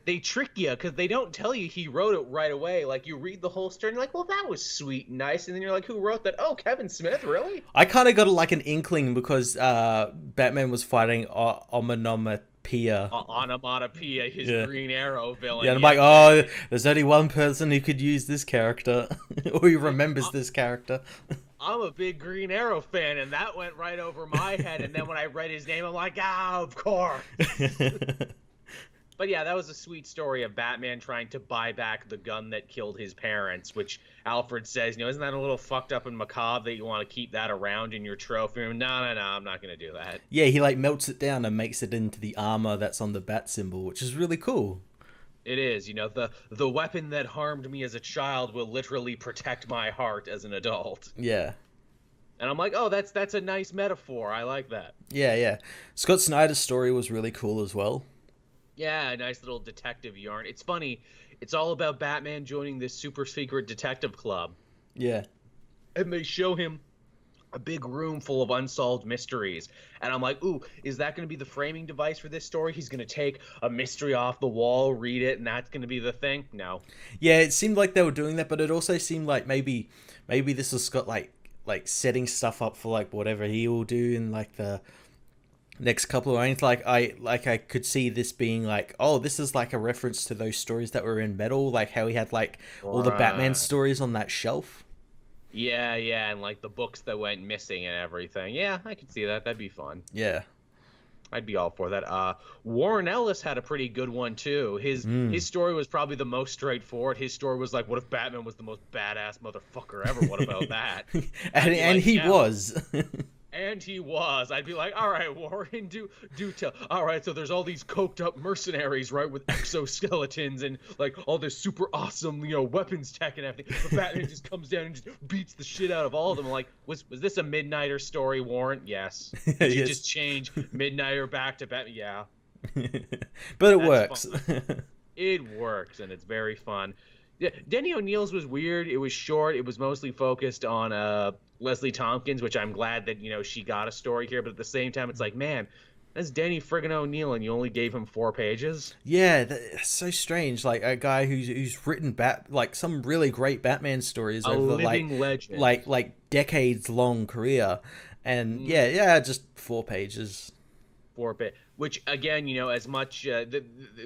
They trick you because they don't tell you he wrote it right away. Like, you read the whole story, and you're like, well, that was sweet and nice. And then you're like, who wrote that? Oh, Kevin Smith, really? I kind of got like an inkling because Batman was fighting Onomatopoeia. Onomatopoeia, his Green Arrow villain. Yeah, and I'm like, oh, there's only one person who could use this character, or who remembers this character. I'm a big Green Arrow fan, and that went right over my head. And then when I read his name, I'm like, of course. But yeah, that was a sweet story of Batman trying to buy back the gun that killed his parents, which Alfred says, isn't that a little fucked up and macabre that you want to keep that around in your trophy room? No, I'm not going to do that. Yeah, he like melts it down and makes it into the armor that's on the bat symbol, which is really cool. It is, the weapon that harmed me as a child will literally protect my heart as an adult. Yeah. And I'm like, oh, that's a nice metaphor. I like that. Yeah. Scott Snyder's story was really cool as well. Yeah, a nice little detective yarn. It's funny. It's all about Batman joining this super secret detective club. Yeah. And they show him a big room full of unsolved mysteries. And I'm like, ooh, is that going to be the framing device for this story? He's going to take a mystery off the wall, read it, and that's going to be the thing? No. Yeah, it seemed like they were doing that, but it also seemed like maybe this was Scott like setting stuff up for like whatever he will do in like the next couple of lines. I could see this being like, oh, this is like a reference to those stories that were in Metal, like how he had like all the Batman stories on that shelf. Yeah, and like the books that went missing and everything. Yeah, I could see that. That'd be fun. Yeah. I'd be all for that. Warren Ellis had a pretty good one too. His story was probably the most straightforward. His story was like, what if Batman was the most badass motherfucker ever? What about that? and he was. And he was. I'd be like, all right, Warren, do tell. All right, so there's all these coked up mercenaries, right, with exoskeletons and like all this super awesome, weapons tech and everything. But Batman just comes down and just beats the shit out of all of them. I'm like, was this a Midnighter story, Warren? Yes. Did you just change Midnighter back to Batman? Yeah. But it works. It works, and it's very fun. Yeah, Denny O'Neill's was weird. It was short. It was mostly focused on Leslie Tompkins, which I'm glad that, she got a story here. But at the same time, it's like, man, that's Denny friggin' O'Neill, and you only gave him 4 pages? Yeah, that's so strange. Like, a guy who's written some really great Batman stories over living legend. like decades-long career. And yeah, just 4 pages. 4 pages. Which, again, as much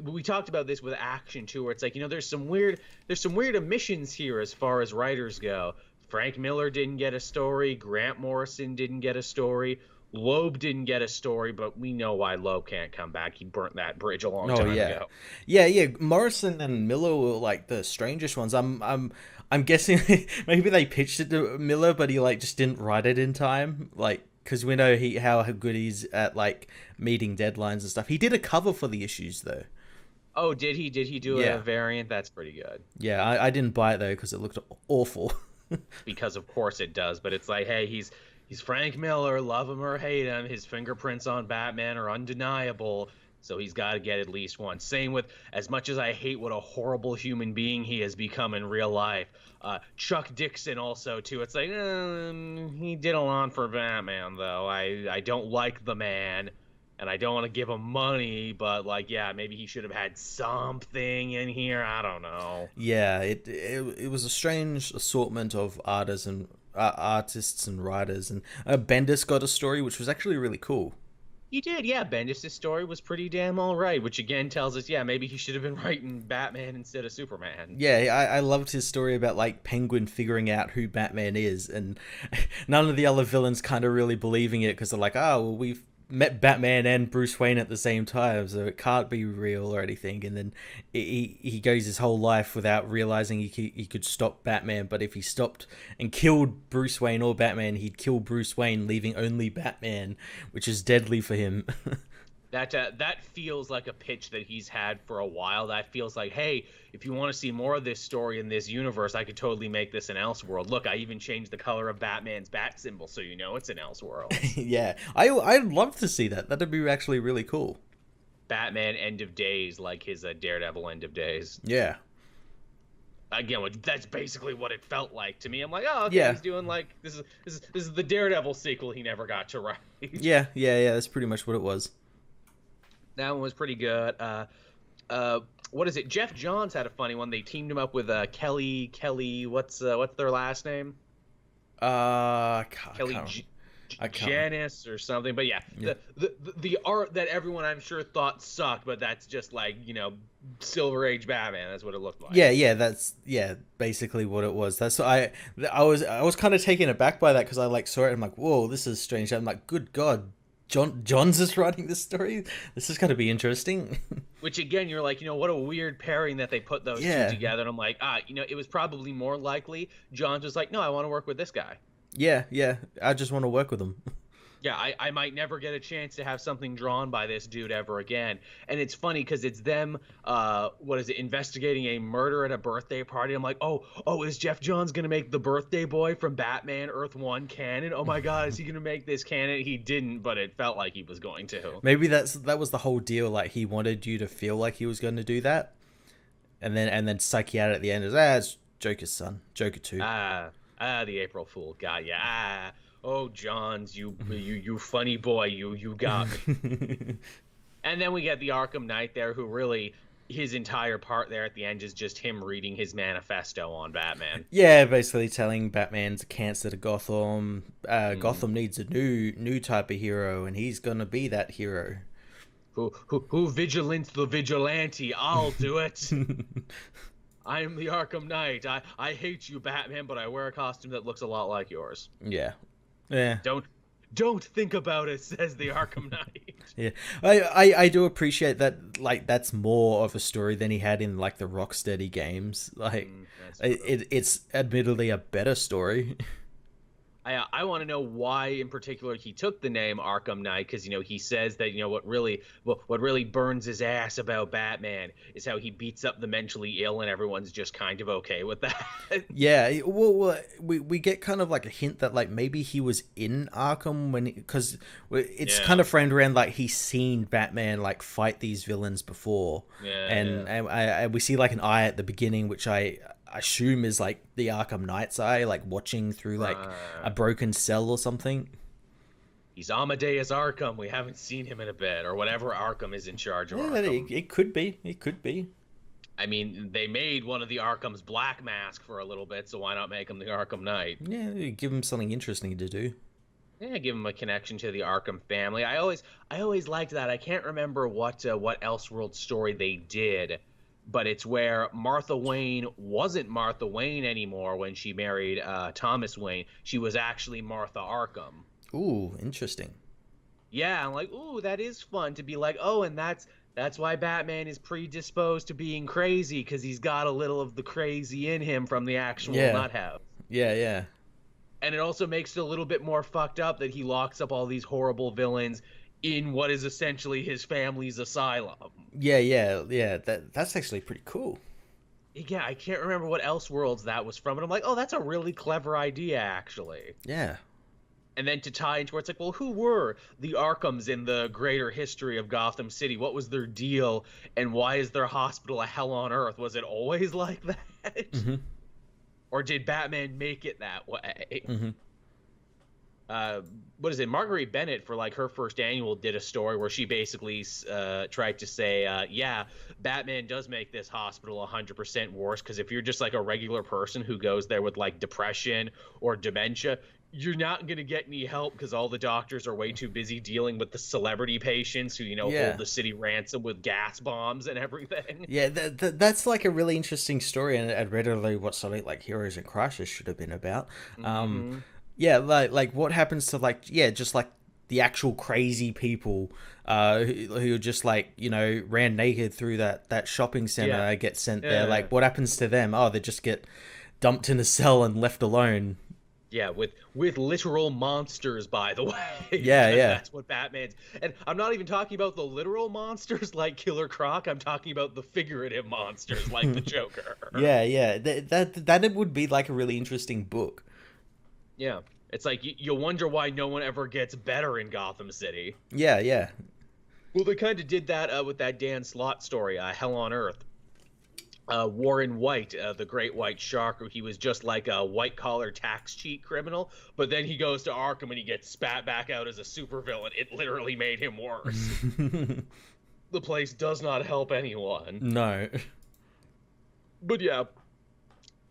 we talked about this with Action too, where it's like, there's some weird omissions here as far as writers go. Frank Miller didn't get a story. Grant Morrison didn't get a story. Loeb didn't get a story, but we know why Loeb can't come back. He burnt that bridge a long time ago. Yeah. Morrison and Miller were like the strangest ones. I'm guessing maybe they pitched it to Miller, but he like just didn't write it in time. Like, because we know how good he's at like meeting deadlines and stuff. He did a cover for the issues though. Oh, did he? Did he do a Yeah, variant? That's pretty good. yeah. I didn't buy it though because it looked awful. Because of course it does. But it's like, hey, he's Frank Miller. Love him or hate him, his fingerprints on Batman are undeniable. So he's got to get at least one. Same with, as much as I hate what a horrible human being he has become in real life, Chuck Dixon also too. It's like he did a lot for Batman though. I don't like the man, and I don't want to give him money, but like, yeah, maybe he should have had something in here. I don't know. Yeah, it was a strange assortment of artists and writers, and Bendis got a story which was actually really cool. He did, yeah. Bendis' story was pretty damn all right, which again tells us, yeah, maybe he should have been writing Batman instead of Superman. Yeah, I loved his story about like Penguin figuring out who Batman is, and none of the other villains kind of really believing it because they're like, oh, well, we've met Batman and Bruce Wayne at the same time, so it can't be real or anything. And then he goes his whole life without realizing he could stop Batman, but if he stopped and killed Bruce Wayne or Batman, he'd kill Bruce Wayne, leaving only Batman, which is deadly for him. That feels like a pitch that he's had for a while. That feels like, hey, if you want to see more of this story in this universe, I could totally make this an Elseworld. Look, I even changed the color of Batman's bat symbol, so you know it's an Elseworld. Yeah, I'd love to see that. That'd be actually really cool. Batman End of Days, like his Daredevil End of Days. Yeah. Again, that's basically what it felt like to me. I'm like, oh, okay, Yeah. he's doing like this is the Daredevil sequel he never got to write. Yeah. That's pretty much what it was. That one was pretty good. What is it? Jeff Johns had a funny one. They teamed him up with Kelly. What's their last name? Kelly Janice or something. But yeah, Yeah. the art that everyone I'm sure thought sucked, but that's just like, Silver Age Batman. That's what it looked like. That's basically what it was. That's what I was kind of taken aback by that because I like saw it and I'm like, whoa, this is strange. I'm like, good God, John's is writing this story. This is going to be interesting. Which again, you're like, what a weird pairing that they put those two together. And I'm like, it was probably more likely John's was like, no, I want to work with this guy. Yeah, I just want to work with him. Yeah, I might never get a chance to have something drawn by this dude ever again. And it's funny because it's them, investigating a murder at a birthday party. I'm like, oh, is Jeff Johns going to make the birthday boy from Batman Earth 1 canon? Oh my God, is he going to make this canon? He didn't, but it felt like he was going to. Maybe that was the whole deal. Like, he wanted you to feel like he was going to do that. And then psych you out at the end. It's Joker's son. Joker 2. The April Fool guy. Yeah. Oh, Johns, you funny boy, you got me. And then we get the Arkham Knight there, who really, his entire part there at the end is just him reading his manifesto on Batman. Yeah, basically telling Batman's a cancer to Gotham. Gotham needs a new type of hero, and he's gonna be that hero. Who vigilance the vigilante? I'll do it. I am the Arkham Knight. I hate you, Batman, but I wear a costume that looks a lot like yours. Yeah. Don't think about it, says the Arkham Knight. Yeah, I do appreciate that. Like, that's more of a story than he had in like the Rocksteady games. Like, it's admittedly a better story. I want to know why in particular he took the name Arkham Knight, because he says that what really burns his ass about Batman is how he beats up the mentally ill, and everyone's just kind of okay with that. Yeah, well, we get kind of like a hint that like maybe he was in Arkham because it's kind of framed around like he's seen Batman like fight these villains before, and we see like an eye at the beginning, which I assume is like the Arkham Knight's eye, like watching through like a broken cell or something. He's Amadeus Arkham. We haven't seen him in a bit, or whatever Arkham is in charge of. It could be. It could be. I mean, they made one of the Arkham's Black Mask for a little bit, so why not make him the Arkham Knight? Yeah, give him something interesting to do. Yeah, give him a connection to the Arkham family. I always liked that. I can't remember what Elseworld story they did, but it's where Martha Wayne wasn't Martha Wayne anymore when she married Thomas Wayne. She was actually Martha Arkham. Ooh, interesting. Yeah, I'm like, ooh, that is fun to be like, oh, and that's why Batman is predisposed to being crazy, because he's got a little of the crazy in him from the actual nut house. Yeah. And it also makes it a little bit more fucked up that he locks up all these horrible villains in what is essentially his family's asylum. Yeah. That's actually pretty cool. Yeah, I can't remember what Elseworlds that was from, and I'm like, oh, that's a really clever idea, actually. Yeah. And then to tie into where it's like, well, who were the Arkhams in the greater history of Gotham City? What was their deal, and why is their hospital a hell on earth? Was it always like that? Mm-hmm. Or did Batman make it that way? Mm-hmm. What is it? Marguerite Bennett, for like her first annual, did a story where she basically tried to say, yeah, Batman does make this hospital 100% worse, because if you're just like a regular person who goes there with like depression or dementia, you're not going to get any help because all the doctors are way too busy dealing with the celebrity patients who, hold the city ransom with gas bombs and everything. Yeah, that's like a really interesting story, and really what something like Heroes in Crisis should have been about. Mm-hmm. Yeah, like what happens to just like the actual crazy people who just like ran naked through that shopping center, get sent there. Like what happens to them? Oh, they just get dumped in a cell and left alone. Yeah, with literal monsters, by the way. Yeah. That's what Batman's. And I'm not even talking about the literal monsters like Killer Croc. I'm talking about the figurative monsters like the Joker. Yeah. That would be like a really interesting book. Yeah, it's like you wonder why no one ever gets better in Gotham City. Yeah. Well, they kind of did that with that Dan Slott story, Hell on Earth. Warren White, the Great White Shark, he was just like a white-collar tax cheat criminal, but then he goes to Arkham and he gets spat back out as a supervillain. It literally made him worse. The place does not help anyone. No. But yeah,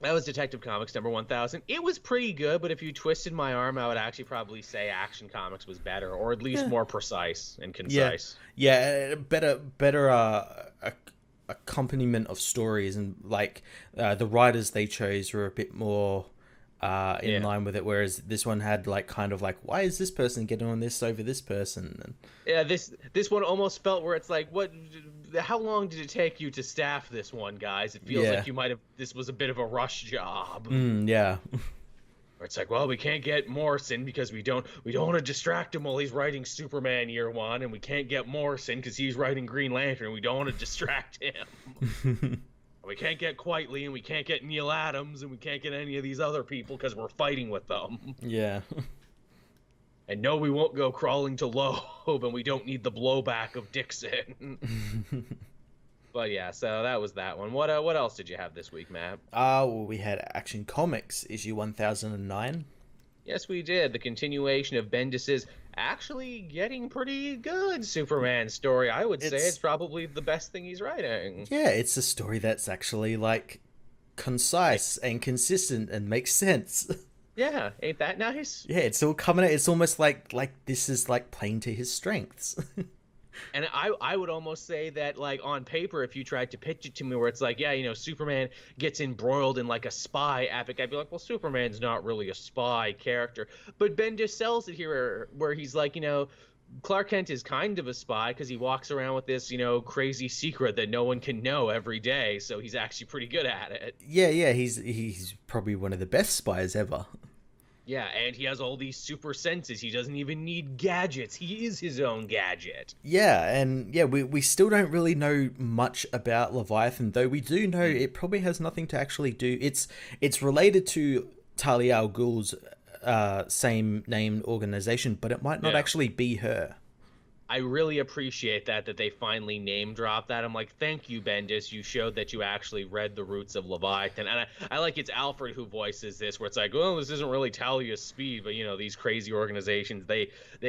that was Detective Comics number 1000. It was pretty good, but if you twisted my arm, I would actually probably say Action Comics was better, or at least more precise and concise. Yeah, better accompaniment of stories, and like the writers they chose were a bit more in line with it, whereas this one had like kind of like, why is this person getting on this over this person? And yeah, this one almost felt where it's like, how long did it take you to staff this one, guys? It feels like you might have, this was a bit of a rush job. Yeah. Or it's like, well, we can't get Morrison because we don't want to distract him while he's writing Superman Year One, and we can't get Morrison because he's writing Green Lantern. We don't want to distract him. We can't get Quitely, and we can't get Neil Adams, and we can't get any of these other people because we're fighting with them. Yeah. And no, we won't go crawling to Loeb, and we don't need the blowback of Dixon. But yeah, so that was that one. What else did you have this week, Matt? Well, we had Action Comics issue 1009. Yes, we did. The continuation of Bendis's actually getting pretty good Superman story. I would say it's probably the best thing he's writing. Yeah, it's a story that's actually like concise and consistent and makes sense. Yeah, ain't that nice? Yeah, it's all coming out. It's almost like this is like playing to his strengths. And I would almost say that, like, on paper, if you tried to pitch it to me where it's like, yeah, Superman gets embroiled in, like, a spy epic, I'd be like, well, Superman's not really a spy character. But Bendis sells it here where he's like, Clark Kent is kind of a spy because he walks around with this, crazy secret that no one can know every day, so he's actually pretty good at it. Yeah, he's probably one of the best spies ever. Yeah, and he has all these super senses. He doesn't even need gadgets. He is his own gadget. Yeah, and yeah, we still don't really know much about Leviathan, though we do know it probably has nothing to actually do. It's related to Talia al Ghul's same named organization, but it might not actually be her. I really appreciate that they finally name dropped that. I'm like, thank you, Bendis. You showed that you actually read the roots of Leviathan. And I like it's Alfred who voices this, where it's like, well, this isn't really Talia's speed, but, these crazy organizations, they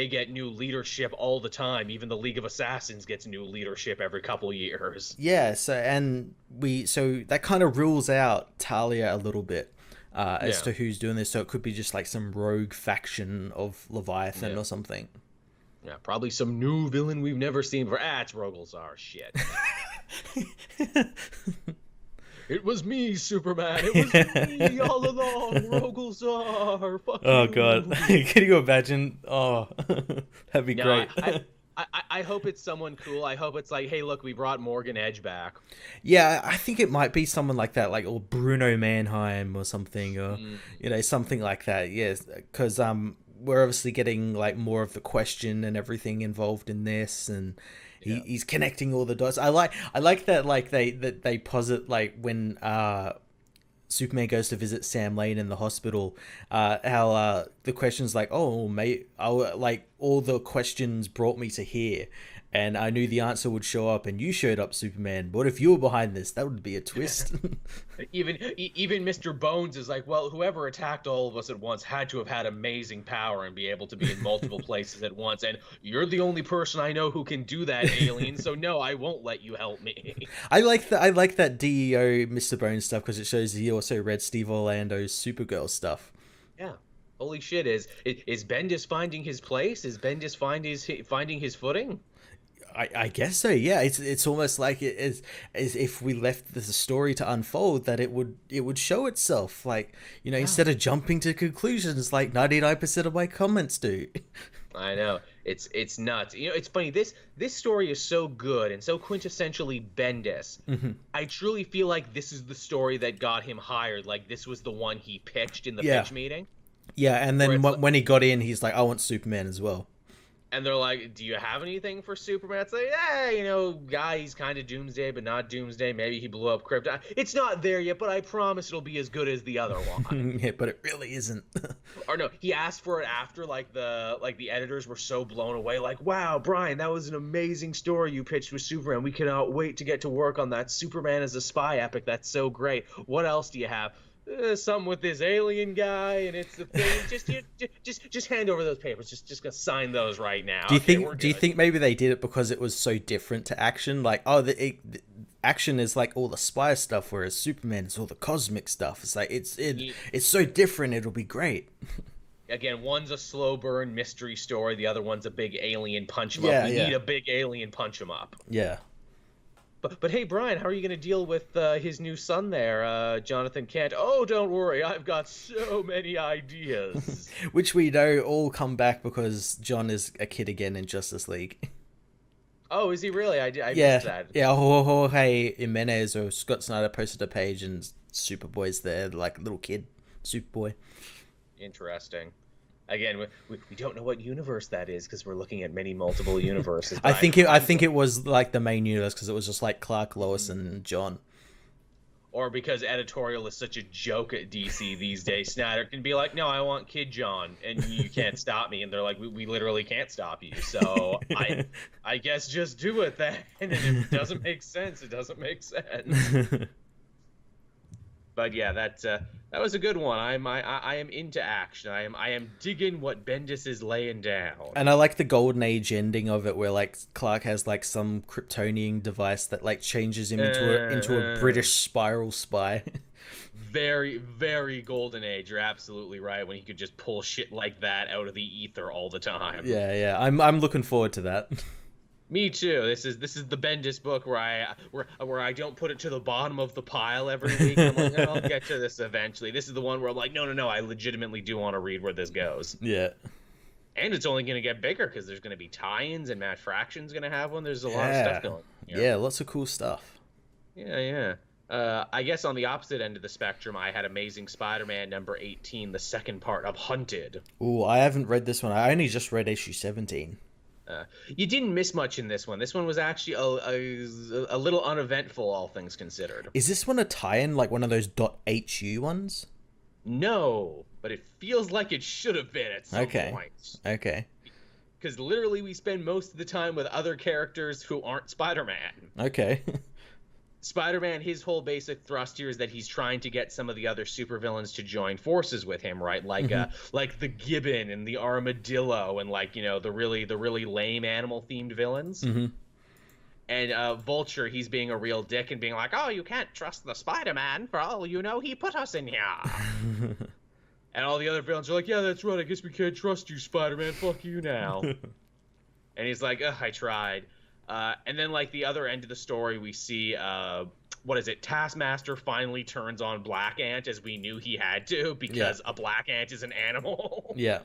get new leadership all the time. Even the League of Assassins gets new leadership every couple years. Yeah, so that kind of rules out Talia a little bit. As to who's doing this. So it could be just like some rogue faction of Leviathan or something. Yeah, probably some new villain we've never seen before. It's Rogolzar. Shit. It was me, Superman. It was me all along, Rogolzar. Fuck Oh, you. God. Can you imagine? Oh, that'd be great. I hope it's someone cool. I hope it's like, hey, look, we brought Morgan Edge back. Yeah, I think it might be someone like that, like, or Bruno Mannheim or something, or, something like that. Yes, because we're obviously getting like more of the question and everything involved in this, and he's connecting all the dots. I like that like they posit like when Superman goes to visit Sam Lane in the hospital, how the questions like, oh, mate, like all the questions brought me to here, and I knew the answer would show up, and you showed up, Superman. What if you were behind this? That would be a twist. Even Mr. Bones is like, well, whoever attacked all of us at once had to have had amazing power and be able to be in multiple places at once, and you're the only person I know who can do that, alien, so no, I won't let you help me. I like that DEO Mr. Bones stuff because it shows he also read Steve Orlando's Supergirl stuff. Yeah. Holy shit, is Bendis finding his place? Is Bendis finding his footing? I guess so. Yeah, it's almost like it is as if we left the story to unfold, that it would show itself. Like, you know, instead of jumping to conclusions like 99% of my comments do. I know, it's nuts. You know, it's funny. This story is so good and so quintessentially Bendis. Mm-hmm. I truly feel like this is the story that got him hired. Like, this was the one he pitched in the pitch meeting. Yeah, and then when he got in, he's like, I want Superman as well. And they're like, do you have anything for Superman? It's like, yeah, you know, guy, he's kind of Doomsday, but not Doomsday. Maybe he blew up Krypton. It's not there yet, but I promise it'll be as good as the other one. Yeah, but it really isn't. Or no, he asked for it after, like the editors were so blown away. Like, wow, Brian, that was an amazing story you pitched with Superman. We cannot wait to get to work on that Superman as a spy epic. That's so great. What else do you have? Something with this alien guy, and it's the thing. Just hand over those papers. Just gonna sign those right now. Do you think maybe they did it because it was so different to Action? Like, the Action is like all the spy stuff, whereas Superman is all the cosmic stuff. It's like it's so different. It'll be great. Again, one's a slow burn mystery story. The other one's a big alien punch 'em up. We need a big alien punch 'em up. Yeah. But hey, Brian, how are you going to deal with his new son there, Jonathan Kent? Oh, don't worry, I've got so many ideas. Which we know all come back because John is a kid again in Justice League. Oh, is he really? I missed that. Yeah, Jorge Jimenez or Scott Snyder posted a page and Superboy's there, like little kid Superboy. Interesting. Again, we don't know what universe that is because we're looking at many multiple universes. I think it was like the main universe because it was just like Clark, Lois, and John. Or because editorial is such a joke at DC these days, Snyder can be like, "No, I want Kid John, and you can't stop me." And they're like, "We literally can't stop you." So I guess just do it then. And if it doesn't make sense, it doesn't make sense. But yeah, that was a good one. I am into Action. I am digging what Bendis is laying down. And I like the Golden Age ending of it, where like Clark has like some Kryptonian device that like changes him into a British spiral spy. Very, very Golden Age. You're absolutely right. When he could just pull shit like that out of the ether all the time. Yeah. I'm looking forward to that. Me too. This is the Bendis book where I don't put it to the bottom of the pile every week. I'm like, no, I'll get to this eventually. This is the one where I'm like, no, I legitimately do want to read where this goes. Yeah. And it's only going to get bigger because there's going to be tie-ins and Matt Fraction's going to have one. There's a lot of stuff going. Yeah, lots of cool stuff. Yeah. I guess on the opposite end of the spectrum, I had Amazing Spider-Man number 18, the second part of Hunted. Ooh, I haven't read this one. I only just read issue 17. You didn't miss much in this one. This one was actually a little uneventful, all things considered. Is this one a tie-in, like one of those .hu ones? No, but it feels like it should have been at some point. Okay. Because literally we spend most of the time with other characters who aren't Spider-Man. Okay. Spider-Man, his whole basic thrust here is that he's trying to get some of the other supervillains to join forces with him, right? Like like the Gibbon and the Armadillo and like, you know, the really lame animal themed villains. Mm-hmm. And Vulture, he's being a real dick and being like, "Oh, you can't trust the Spider-Man. For all you know, he put us in here." And all the other villains are like, "Yeah, that's right. I guess we can't trust you, Spider-Man. Fuck you now." And he's like, "Ugh, I tried." And then, like, the other end of the story, we see, Taskmaster finally turns on Black Ant, as we knew he had to, because a Black Ant is an animal. Yeah.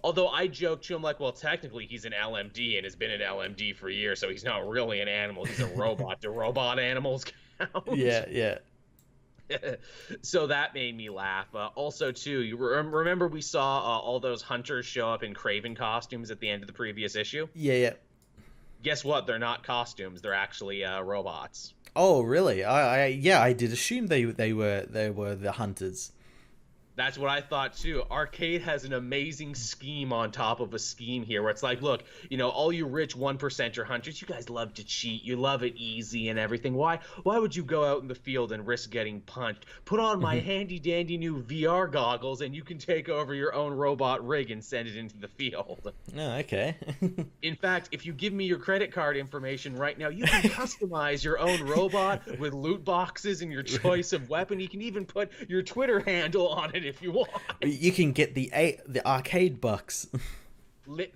Although I joked to him, like, well, technically he's an LMD and has been an LMD for years, so he's not really an animal. He's a robot. Do robot animals count? Yeah. So that made me laugh. Also, too, you remember we saw all those hunters show up in Kraven costumes at the end of the previous issue? Yeah, yeah. Guess what? They're not costumes. They're actually robots. Oh, really? Yeah, I did assume they were the hunters. That's what I thought too. Arcade has an amazing scheme on top of a scheme here where it's like, look, all you rich 1%er hunters, you guys love to cheat. You love it easy and everything. Why would you go out in the field and risk getting punched? Put on my handy dandy new VR goggles and you can take over your own robot rig and send it into the field. Oh, okay. In fact, if you give me your credit card information right now, you can customize your own robot with loot boxes and your choice of weapon. You can even put your Twitter handle on it if you want. You can get the arcade bucks.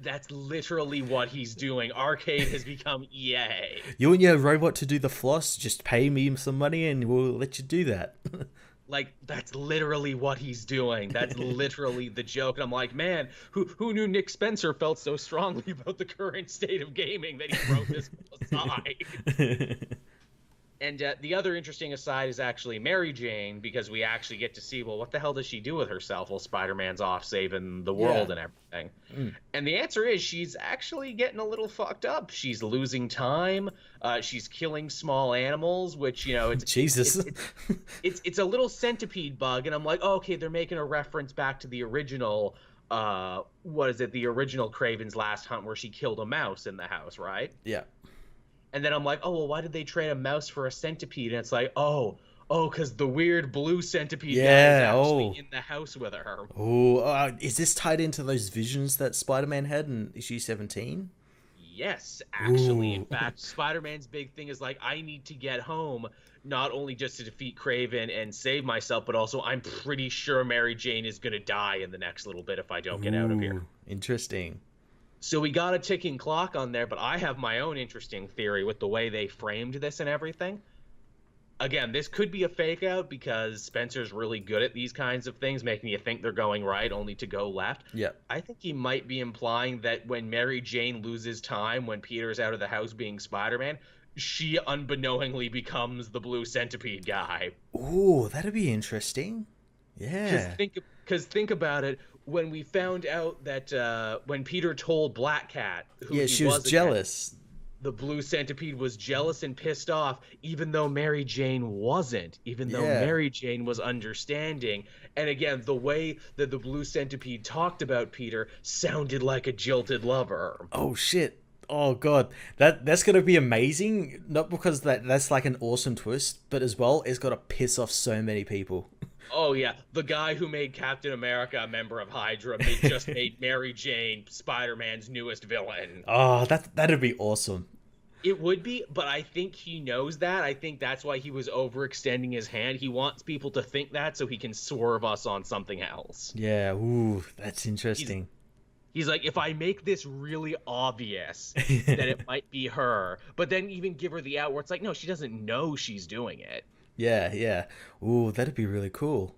That's literally what he's doing. Arcade has become EA. You want your robot to do the floss? Just pay me some money and we'll let you do that. Like, that's literally what he's doing. That's literally the joke. And I'm like, man, who knew Nick Spencer felt so strongly about the current state of gaming that he wrote this aside? And the other interesting aside is actually Mary Jane, because we actually get to see, well, what the hell does she do with herself while Spider-Man's off saving the world and everything? And the answer is she's actually getting a little fucked up. She's losing time. She's killing small animals, which, it's Jesus. It's a little centipede bug. And I'm like, oh, okay, they're making a reference back to the original, the original Kraven's Last Hunt where she killed a mouse in the house, right? Yeah. And then I'm like, oh, well, why did they trade a mouse for a centipede? And it's like, oh, because the weird blue centipede guy is actually in the house with her. Oh, is this tied into those visions that Spider-Man had in issue 17? Yes, actually. In fact, Spider-Man's big thing is like, I need to get home, not only just to defeat Kraven and save myself, but also I'm pretty sure Mary Jane is going to die in the next little bit if I don't get out of here. Interesting. So we got a ticking clock on there, but I have my own interesting theory with the way they framed this and everything. Again, this could be a fake out because Spencer's really good at these kinds of things, making you think they're going right only to go left. Yeah. I think he might be implying that when Mary Jane loses time, when Peter's out of the house being Spider-Man, she unbeknowingly becomes the blue centipede guy. Ooh, that'd be interesting. Yeah. Because think about it. When we found out that when Peter told Black Cat who she was jealous. The blue centipede was jealous and pissed off, even though Mary Jane wasn't, even though Mary Jane was understanding. And again, the way that the blue centipede talked about Peter sounded like a jilted lover. Oh, shit. Oh, God. That's going to be amazing. Not because that's like an awesome twist, but as well, it's got to piss off so many people. Oh, yeah. The guy who made Captain America a member of Hydra just made Mary Jane Spider-Man's newest villain. Oh, that'd be awesome. It would be, but I think he knows that. I think that's why he was overextending his hand. He wants people to think that so he can swerve us on something else. Yeah, ooh, that's interesting. He's like, if I make this really obvious that it might be her, but then even give her the out where it's like, no, she doesn't know she's doing it. Yeah. Ooh, that'd be really cool.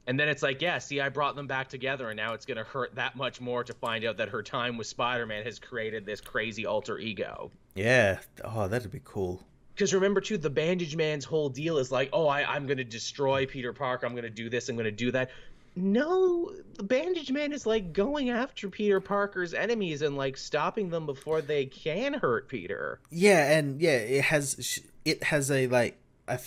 And then it's like, yeah, see, I brought them back together, and now it's going to hurt that much more to find out that her time with Spider-Man has created this crazy alter ego. Yeah. Oh, that'd be cool. Because remember, too, the Bandage Man's whole deal is like, oh, I'm going to destroy Peter Parker. I'm going to do this. I'm going to do that. No, the Bandage Man is, like, going after Peter Parker's enemies and, like, stopping them before they can hurt Peter. Yeah, and, yeah, it has a, like,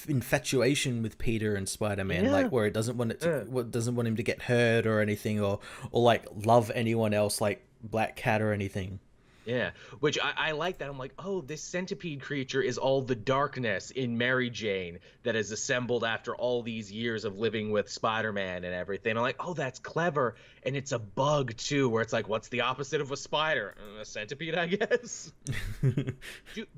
infatuation with Peter and Spider-Man, like where it doesn't want him to get hurt or anything, or like love anyone else like Black Cat or anything. Yeah, which I like that. I'm like, oh, this centipede creature is all the darkness in Mary Jane that is assembled after all these years of living with Spider-Man and everything. I'm like, oh, that's clever. And it's a bug, too, where it's like, what's the opposite of a spider? A centipede, I guess?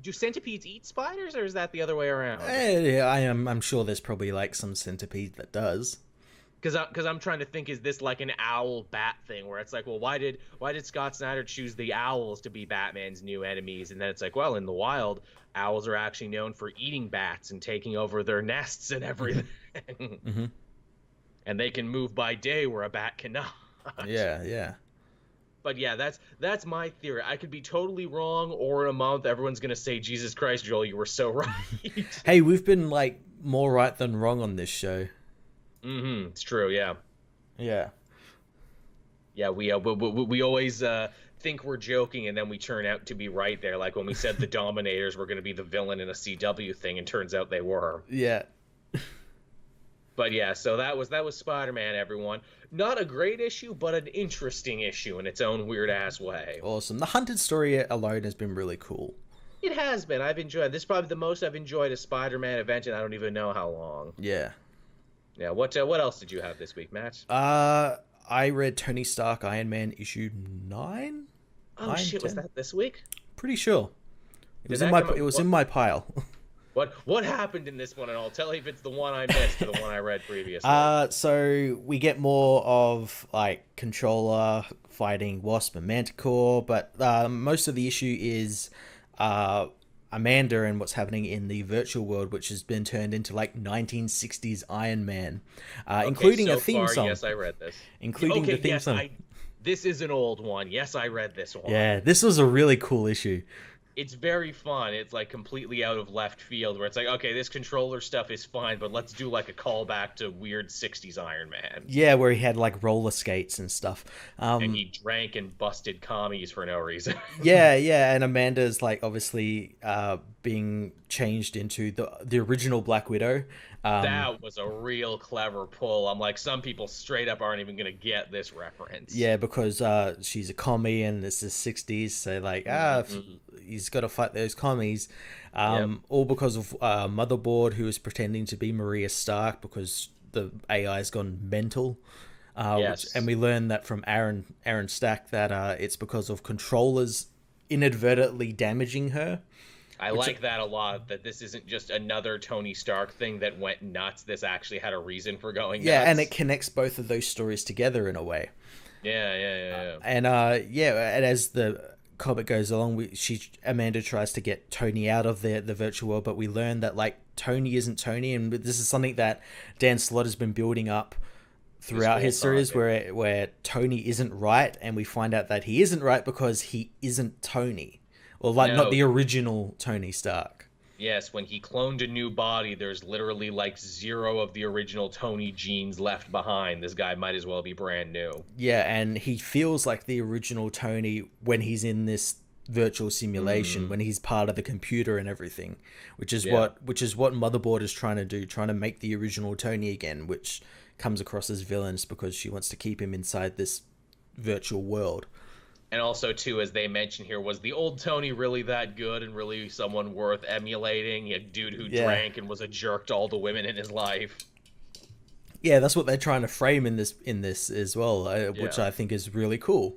Do centipedes eat spiders, or is that the other way around? Yeah, I'm sure there's probably like some centipede that does. Because I'm trying to think, is this like an owl-bat thing where it's like, well, why did Scott Snyder choose the owls to be Batman's new enemies? And then it's like, well, in the wild, owls are actually known for eating bats and taking over their nests and everything. And they can move by day where a bat cannot. Yeah. But yeah, that's my theory. I could be totally wrong, or in a month everyone's gonna say, Jesus Christ, Joel, you were so right. Hey, we've been like more right than wrong on this show. It's true. Yeah. Yeah. Yeah, we always think we're joking, and then we turn out to be right there. Like when we said the Dominators were going to be the villain in a CW thing, and turns out they were. Yeah. But yeah, so that was Spider-Man, everyone. Not a great issue, but an interesting issue in its own weird-ass way. Awesome. The Hunted story alone has been really cool. It has been. I've enjoyed. This is probably the most I've enjoyed a Spider-Man event, and I don't even know how long. Yeah. Yeah. What else did you have this week, Matt? I read Tony Stark Iron Man issue 9. Oh 9, shit! 10? Was that this week? Pretty sure. It was Did in my pile. What happened in this one, and I'll tell you if it's the one I missed or the one I read previously. So we get more of like Controller fighting Wasp and Manticore, but most of the issue is Amanda and what's happening in the virtual world, which has been turned into like 1960s Iron Man, including a theme song. Yes, I read this. Including the theme song. This is an old one. Yes, I read this one. Yeah, this was a really cool issue. It's very fun. It's like completely out of left field where it's like, okay, this controller stuff is fine, but let's do like a callback to weird 60s Iron Man. Yeah, where he had like roller skates and stuff. And he drank and busted commies for no reason. yeah, and Amanda's like obviously being changed into the original Black Widow. That was a real clever pull. I'm like, some people straight up aren't even going to get this reference. Yeah, because she's a commie and it's the 60s, so like, he's got to fight those commies. All because of Motherboard, who is pretending to be Maria Stark because the AI's gone mental. And we learn that from Aaron Stack that it's because of controllers inadvertently damaging her. I like that a lot, that this isn't just another Tony Stark thing that went nuts. This actually had a reason for going nuts. Yeah, and it connects both of those stories together in a way. Yeah. And as the comic goes along, Amanda tries to get Tony out of the virtual world, but we learn that like Tony isn't Tony, and this is something that Dan Slott has been building up throughout his series, where Tony isn't right, and we find out that he isn't right because he isn't Tony. Or not the original Tony Stark. Yes, when he cloned a new body, there's literally like 0 of the original Tony genes left behind. This guy might as well be brand new. Yeah, and he feels like the original Tony when he's in this virtual simulation, when he's part of the computer and everything, which is what Motherboard is trying to do, trying to make the original Tony again, which comes across as villainous because she wants to keep him inside this virtual world. And also, too, as they mention here, was the old Tony really that good and really someone worth emulating? A dude who drank and was a jerk to all the women in his life. Yeah, that's what they're trying to frame in this as well, which I think is really cool.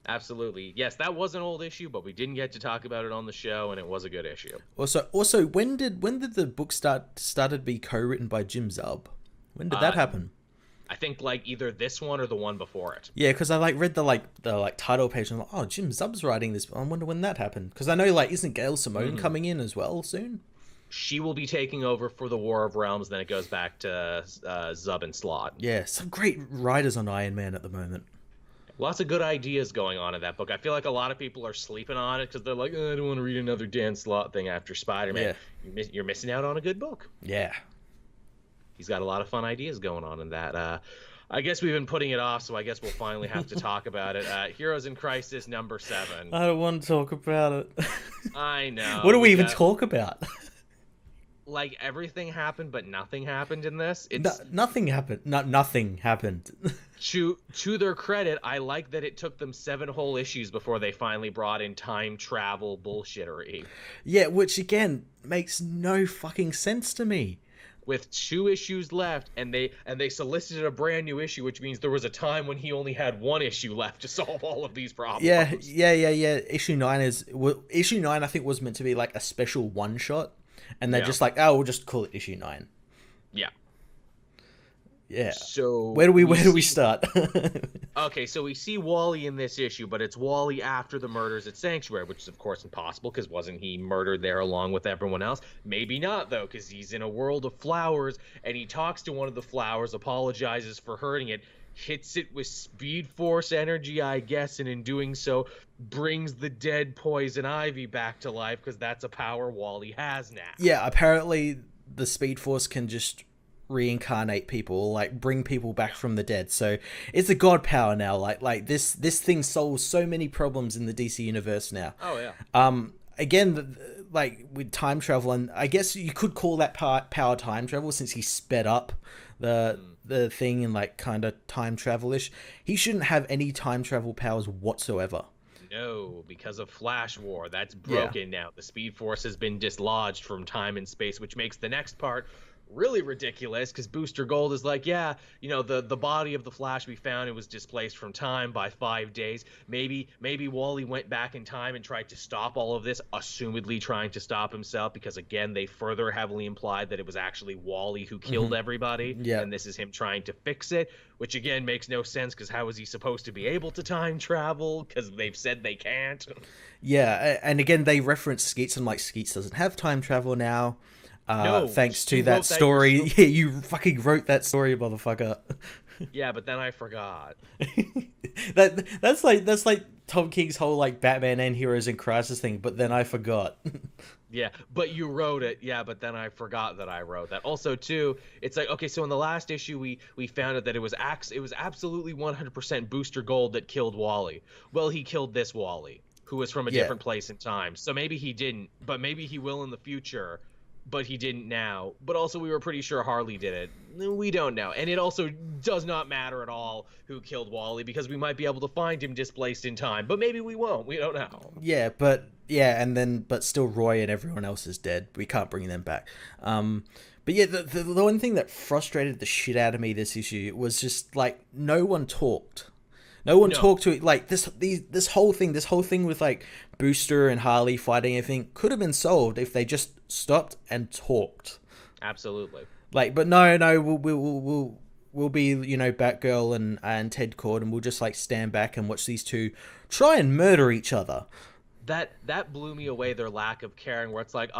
Absolutely. Yes, that was an old issue, but we didn't get to talk about it on the show, and it was a good issue. Also, when did the book started to be co-written by Jim Zub? When did that happen? I think like either this one or the one before it. Yeah, because I like read the title page and I'm like, oh, Jim Zub's writing this. I wonder when that happened, because I know like isn't Gail Simone coming in as well soon? She will be taking over for the War of Realms. Then it goes back to Zub and Slott. Yeah, some great writers on Iron Man at the moment. Lots of good ideas going on in that book. I feel like a lot of people are sleeping on it because they're like, I don't want to read another Dan Slott thing after Spider-Man. Yeah. You're missing out on a good book. Yeah. He's got a lot of fun ideas going on in that. I guess we've been putting it off, so I guess we'll finally have to talk about it. Heroes in Crisis number 7. I don't want to talk about it. I know. What do we even talk about? Like, everything happened, but nothing happened in this. Nothing happened. Nothing happened. To their credit, I like that it took them 7 whole issues before they finally brought in time travel bullshittery. Yeah, which, again, makes no fucking sense to me. With 2 issues left, and they solicited a brand new issue, which means there was a time when he only had 1 issue left to solve all of these problems. Yeah. Issue 9 I think was meant to be like a special one shot, and they're just like, we'll just call it issue 9. Yeah. Yeah. So where do we start? Okay, so we see Wally in this issue, but it's Wally after the murders at Sanctuary, which is of course impossible because wasn't he murdered there along with everyone else? Maybe not though, because he's in a world of flowers and he talks to one of the flowers, apologizes for hurting it, hits it with Speed Force energy, I guess, and in doing so brings the dead Poison Ivy back to life because that's a power Wally has now. Yeah, apparently the Speed Force can just reincarnate people, like bring people back from the dead. So it's a god power now. Like this thing solves so many problems in the DC universe now. Oh yeah. Again, like with time travel, and I guess you could call that power time travel since he sped up the thing and like kind of time travel-ish. He shouldn't have any time travel powers whatsoever. No, because of Flash War. That's broken now. The Speed Force has been dislodged from time and space, which makes the next part really ridiculous because Booster Gold is like, yeah, you know, the body of the Flash we found, it was displaced from time by 5 days. Maybe Wally went back in time and tried to stop all of this, assumedly trying to stop himself, because again, they further heavily implied that it was actually Wally who killed everybody. Yeah. And this is him trying to fix it, which again makes no sense because how is he supposed to be able to time travel? Because they've said they can't. Yeah, and again, they reference Skeets, and like, Skeets doesn't have time travel now. No, thanks to you that wrote that story. yourself. Yeah, you fucking wrote that story, motherfucker. Yeah, but then I forgot. That's like Tom King's whole like Batman and Heroes in Crisis thing, but then I forgot. Yeah, but you wrote it. Yeah, but then I forgot that I wrote that. Also, too, it's like, okay, so in the last issue, we found out that it was absolutely 100% Booster Gold that killed Wally. Well, he killed this Wally, who was from a different place in time. So maybe he didn't, but maybe he will in the future. But he didn't now. But also, we were pretty sure Harley did it. We don't know. And it also does not matter at all who killed Wally, because we might be able to find him displaced in time. But maybe we won't. We don't know. Yeah, but still Roy and everyone else is dead. We can't bring them back. But yeah, the one thing that frustrated the shit out of me this issue was just like no one talked. No one talked to it. Like this whole thing with like Booster and Harley fighting everything could have been solved if they just stopped and talked. Absolutely. Like, but no, we'll be, you know, Batgirl and Ted Cord, and we'll just like stand back and watch these two try and murder each other. That blew me away, their lack of caring, where it's like,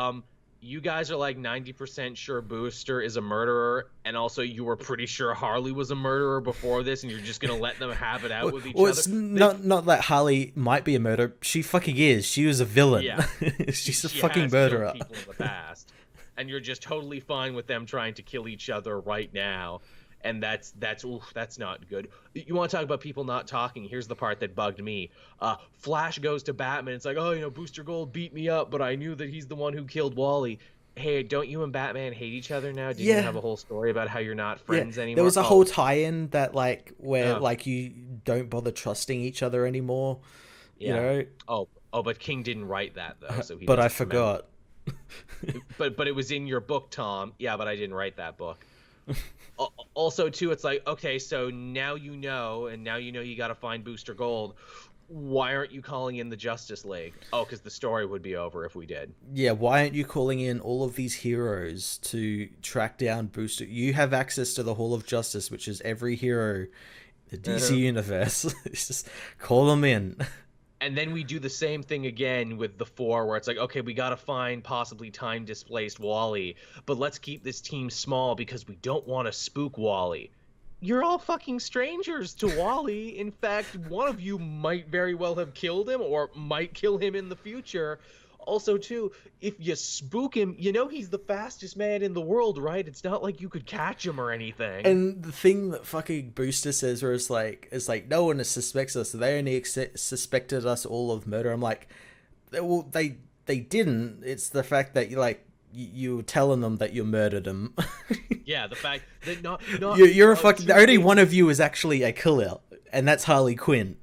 you guys are like 90% sure Booster is a murderer, and also you were pretty sure Harley was a murderer before this, and you're just gonna let them have it out with each other. It's not that Harley might be a murderer. She fucking is. She was a villain. Yeah. She's a She fucking has murderer. killed people in the past, and you're just totally fine with them trying to kill each other right now. And that's not good. You want to talk about people not talking? Here's the part that bugged me. Flash goes to Batman. It's like, oh, you know, Booster Gold beat me up, but I knew that he's the one who killed Wally. Hey, don't you and Batman hate each other now? Didn't you have a whole story about how you're not friends anymore? There was a whole tie-in that like where like you don't bother trusting each other anymore. Yeah. You know? Oh, but King didn't write that though, so he. But I forgot. but it was in your book, Tom. Yeah, but I didn't write that book. Also, too, it's like, okay, so now you know, and now you know you got to find Booster Gold. Why aren't you calling in the Justice League? Oh, because the story would be over if we did. Yeah, why aren't you calling in all of these heroes to track down Booster? You have access to the Hall of Justice, which is every hero in the DC universe. Just call them in. And then we do the same thing again with the Four, where it's like, okay, we got to find possibly time-displaced Wally, but let's keep this team small because we don't want to spook Wally. You're all fucking strangers to Wally. In fact, one of you might very well have killed him or might kill him in the future. Also, too, if you spook him, you know he's the fastest man in the world, right? It's not like you could catch him or anything. And the thing that fucking Booster says, where it's like no one suspects us. They only suspected us all of murder. I'm like, well, they didn't. It's the fact that you were telling them that you murdered him. Yeah, the fact that not you're a fucking. Only one of you is actually a killer, and that's Harley Quinn.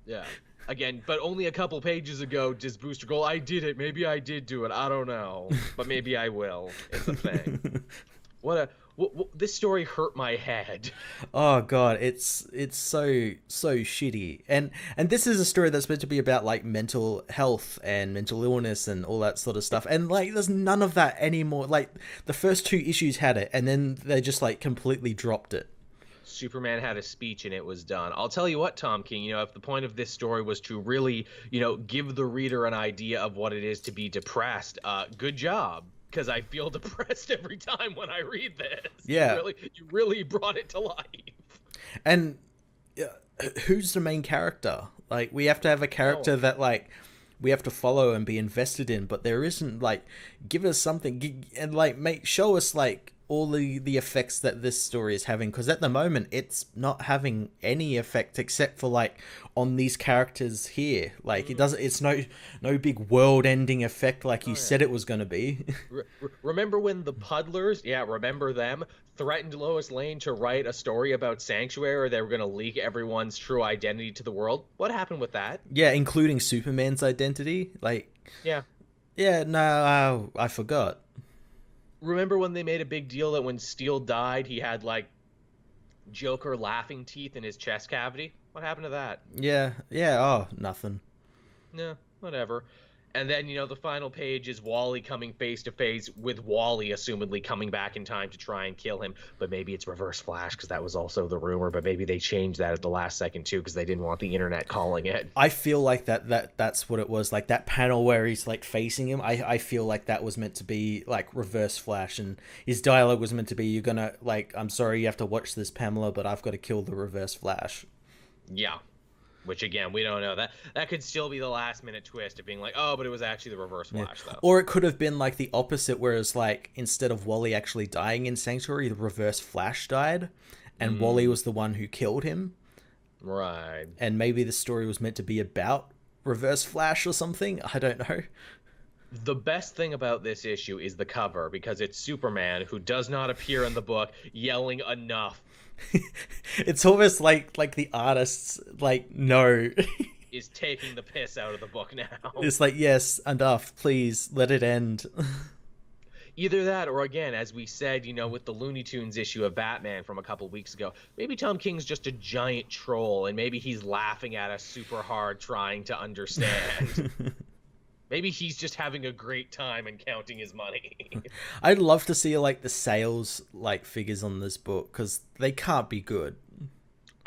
Yeah. Again, but only a couple pages ago does Booster Gold, I did it. Maybe I did do it. I don't know. But maybe I will. It's a thing. This story hurt my head. Oh god, it's so shitty. And this is a story that's meant to be about like mental health and mental illness and all that sort of stuff. And like there's none of that anymore. Like the first 2 issues had it, and then they just like completely dropped it. Superman had a speech and it was done. I'll tell you what, Tom King, if the point of this story was to really, give the reader an idea of what it is to be depressed, good job. Because I feel depressed every time when I read this. Yeah. You really brought it to life. And who's the main character? Like, we have to have a character that, like, we have to follow and be invested in, but there isn't. Like, give us something and, like, show us, like, all the effects that this story is having, because at the moment it's not having any effect except for, like, on these characters here. Like, it's no big world-ending effect like you said it was going to be. Remember when the Puddlers, remember them, threatened Lois Lane to write a story about Sanctuary, or they were going to leak everyone's true identity to the world? What happened with that? Yeah, including Superman's identity. Like, yeah, no, I forgot. Remember when they made a big deal that when Steel died, he had, like, Joker laughing teeth in his chest cavity? What happened to that? Yeah, oh, nothing. Yeah, whatever. And then, the final page is Wally coming face to face with Wally, assumedly coming back in time to try and kill him. But maybe it's Reverse Flash, because that was also the rumor. But maybe they changed that at the last second, too, because they didn't want the internet calling it. I feel like that's what it was. Like, that panel where he's, like, facing him, I feel like that was meant to be, like, Reverse Flash. And his dialogue was meant to be, you're gonna, like, I'm sorry you have to watch this, Pamela, but I've got to kill the Reverse Flash. Yeah. Which, again, we don't know. That could still be the last-minute twist of being like, oh, but it was actually the Reverse Flash, though. Or it could have been, like, the opposite, whereas, like, instead of Wally actually dying in Sanctuary, the Reverse Flash died, and Wally was the one who killed him. Right. And maybe the story was meant to be about Reverse Flash or something. I don't know. The best thing about this issue is the cover, because it's Superman, who does not appear in the book, yelling enough. It's almost like the artists, like, no. is taking the piss out of the book now. It's like, yes, enough, please, let it end. Either that, or again, as we said, with the Looney Tunes issue of Batman from a couple weeks ago, maybe Tom King's just a giant troll, and maybe he's laughing at us super hard trying to understand. Maybe he's just having a great time and counting his money. I'd love to see, like, the sales, like, figures on this book, because they can't be good.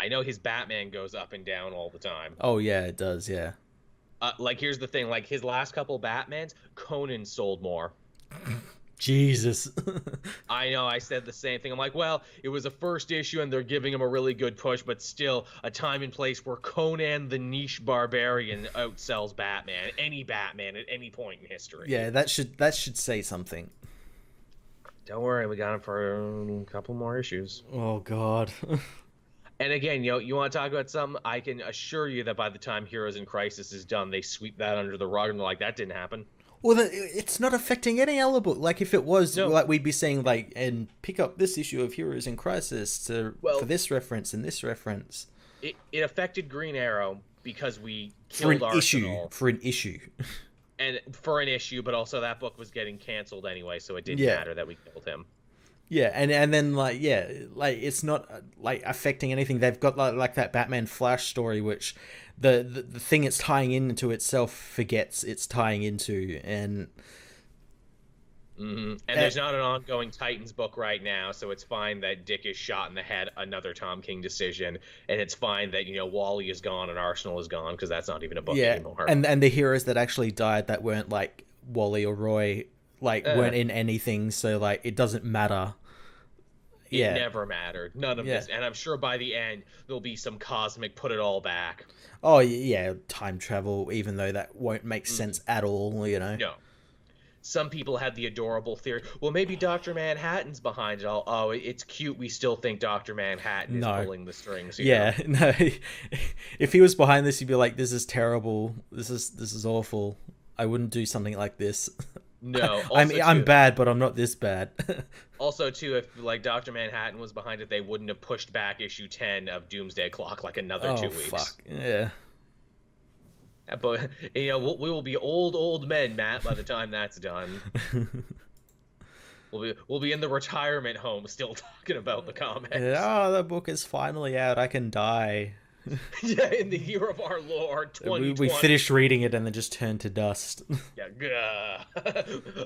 I know his Batman goes up and down all the time. Oh, yeah, it does, yeah. Like, here's the thing. Like, his last couple Batmans, Conan sold more. Jesus. I know, I said the same thing. I'm like, well, it was a first issue and they're giving him a really good push, but still a time and place where Conan the niche barbarian outsells Batman, any Batman at any point in history. Yeah, that should say something. Don't worry, we got him for a couple more issues. Oh, God. And again, you want to talk about something? I can assure you that by the time Heroes in Crisis is done, they sweep that under the rug and they're like, that didn't happen. Well, it's not affecting any other book. Like, if it was, no. Like, we'd be saying, like, and pick up this issue of Heroes in Crisis for this reference and this reference. It affected Green Arrow because we killed Arsenal. For an issue. And for an issue, but also that book was getting canceled anyway, so it didn't matter that we killed him. Yeah, and then, like, it's not, like, affecting anything. They've got, like that Batman Flash story, which the thing it's tying into itself forgets it's tying into, and... Mm-hmm. And there's not an ongoing Titans book right now, so it's fine that Dick is shot in the head, another Tom King decision, and it's fine that, Wally is gone and Arsenal is gone, because that's not even a book anymore. And the heroes that actually died that weren't, like, Wally or Roy, like, weren't in anything, so, like, it doesn't matter. It never mattered. None of this. And I'm sure by the end, there'll be some cosmic put it all back. Oh, yeah, time travel, even though that won't make sense at all, No. Some people had the adorable theory, well, maybe Dr. Manhattan's behind it all. Oh, it's cute. We still think Dr. Manhattan is pulling the strings here. Yeah, no. If he was behind this, you'd be like, this is terrible. This is awful. I wouldn't do something like this. No. I'm bad, but I'm not this bad. Also, too, if, like, Dr. Manhattan was behind it, they wouldn't have pushed back issue 10 of Doomsday Clock like another 2 weeks. Fuck. Yeah. But, we will be old men, Matt, by the time that's done. We'll be in the retirement home still talking about the comics. Oh, the book is finally out. I can die. Yeah, in the year of our Lord, 2020. We finished reading it and then just turned to dust. Yeah.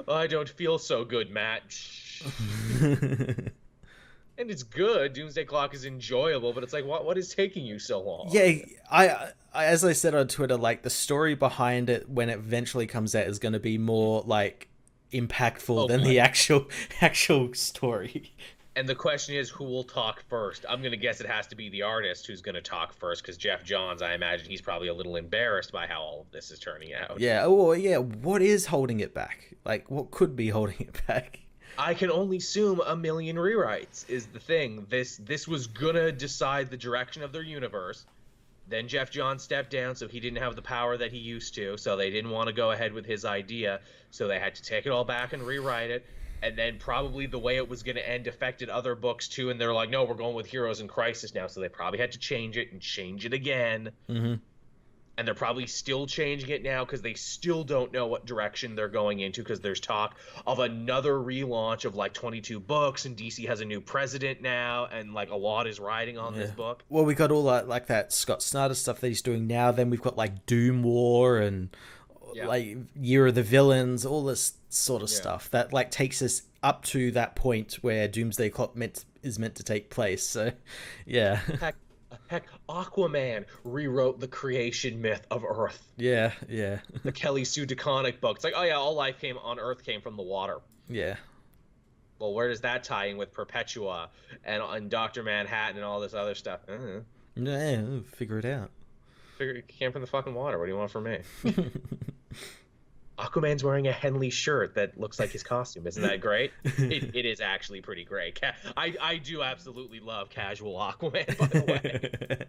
I don't feel so good, Matt. And it's good. Doomsday Clock is enjoyable, but it's like, what is taking you so long? Yeah, I as I said on Twitter, like, the story behind it when it eventually comes out is going to be more, like, impactful than the actual story. And the question is, who will talk first? I'm gonna guess it has to be the artist who's gonna talk first, because Jeff Johns, I imagine he's probably a little embarrassed by how all of this is turning out. Yeah. Oh, yeah. What is holding it back? Like, what could be holding it back? I can only assume a million rewrites is the thing. This was gonna decide the direction of their universe. Then Jeff Johns stepped down, so he didn't have the power that he used to. So they didn't want to go ahead with his idea, so they had to take it all back and rewrite it. And then probably the way it was going to end affected other books too, and they're like, no, we're going with Heroes in Crisis now, so they probably had to change it and change it again. Mm-hmm. And they're probably still changing it now because they still don't know what direction they're going into, because there's talk of another relaunch of like 22 books, and DC has a new president now, and like a lot is riding on this book. Well, we got all that, like that Scott Snyder stuff that he's doing now. Then we've got like Doom War and like Year of the Villains, all this sort of stuff that like takes us up to that point where Doomsday Clock is meant to take place. So, yeah. Heck, Aquaman rewrote the creation myth of Earth. Yeah. The Kelly Sue DeConnick book. It's like, oh yeah, all life came on Earth came from the water. Yeah. Well, where does that tie in with Perpetua and Dr. Manhattan and all this other stuff? I don't know. Yeah, figure it out. It came from the fucking water. What do you want from me? Aquaman's wearing a Henley shirt that looks like his costume. Isn't that great? It is actually pretty great. I do absolutely love casual Aquaman, by the way.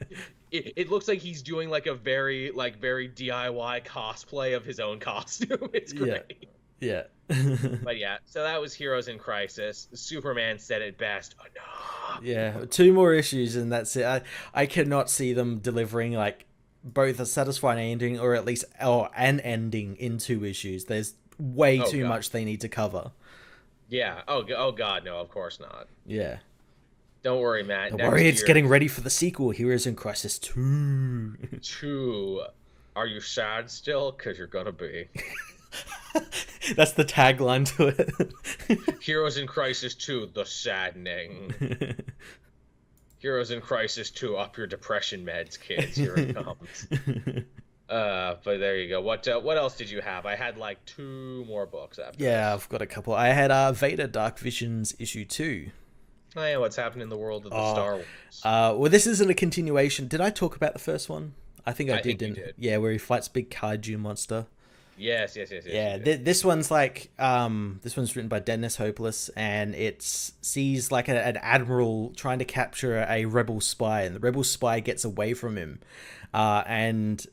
It looks like he's doing like a very DIY cosplay of his own costume. It's great. Yeah. But yeah, so that was Heroes in Crisis. Superman said it best. Enough. Yeah, 2 more issues and that's it. I cannot see them delivering like both a satisfying ending or at least an ending in 2 issues. There's way too much they need to cover. Yeah. Oh God, no, of course not. Yeah. Don't worry, Matt. Don't worry, it's getting ready for the sequel, Heroes in Crisis 2. 2. Are you sad still? Because you're gonna be. That's the tagline to it. Heroes in Crisis 2, The Saddening. Heroes in Crisis 2, up your depression meds, kids. Here it comes. But there you go. What else did you have? I had like 2 more books after Yeah, this. I've got a couple. I had Vader Dark Visions issue 2. Oh yeah, what's happening in the world of the Star Wars? Well, this isn't a continuation. Did I talk about the first one? I think I did, didn't I? Yeah, where he fights big kaiju monster. Yes. Yeah, this one's like this one's written by Dennis Hopeless, and it sees like an admiral trying to capture a rebel spy, and the rebel spy gets away from him, and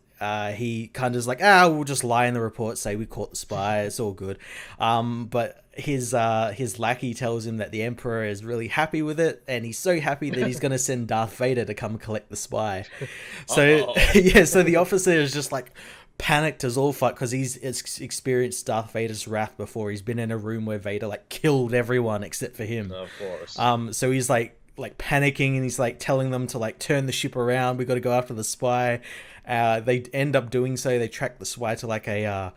he kind of is like, we'll just lie in the report, say we caught the spy, it's all good. But his lackey tells him that the Emperor is really happy with it, and he's so happy that he's going to send Darth Vader to come collect the spy. So so the officer is just like panicked as all fuck because he's experienced Darth Vader's wrath before. He's been in a room where Vader like killed everyone except for him. Of course. So he's like panicking, and he's like telling them to like turn the ship around. We got to go after the spy. They end up doing so. They track the spy to like an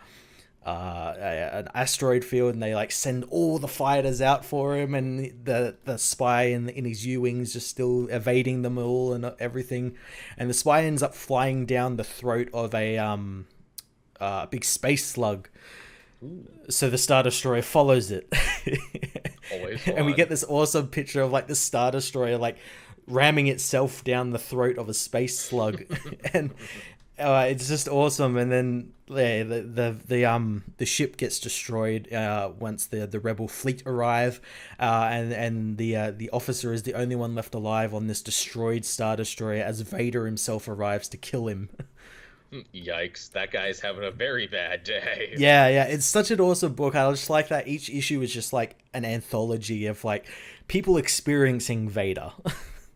asteroid field, and they like send all the fighters out for him, and the spy in his U-wings just still evading them all and everything. And the spy ends up flying down the throat of a big space slug. Ooh. So the Star Destroyer follows it. Always fun. And we get this awesome picture of like the Star Destroyer like ramming itself down the throat of a space slug. And it's just awesome. And then the ship gets destroyed once the rebel fleet arrive, and the officer is the only one left alive on this destroyed Star Destroyer as Vader himself arrives to kill him. Yikes, that guy's having a very bad day. Yeah, it's such an awesome book. I just like that each issue is just like an anthology of like people experiencing Vader.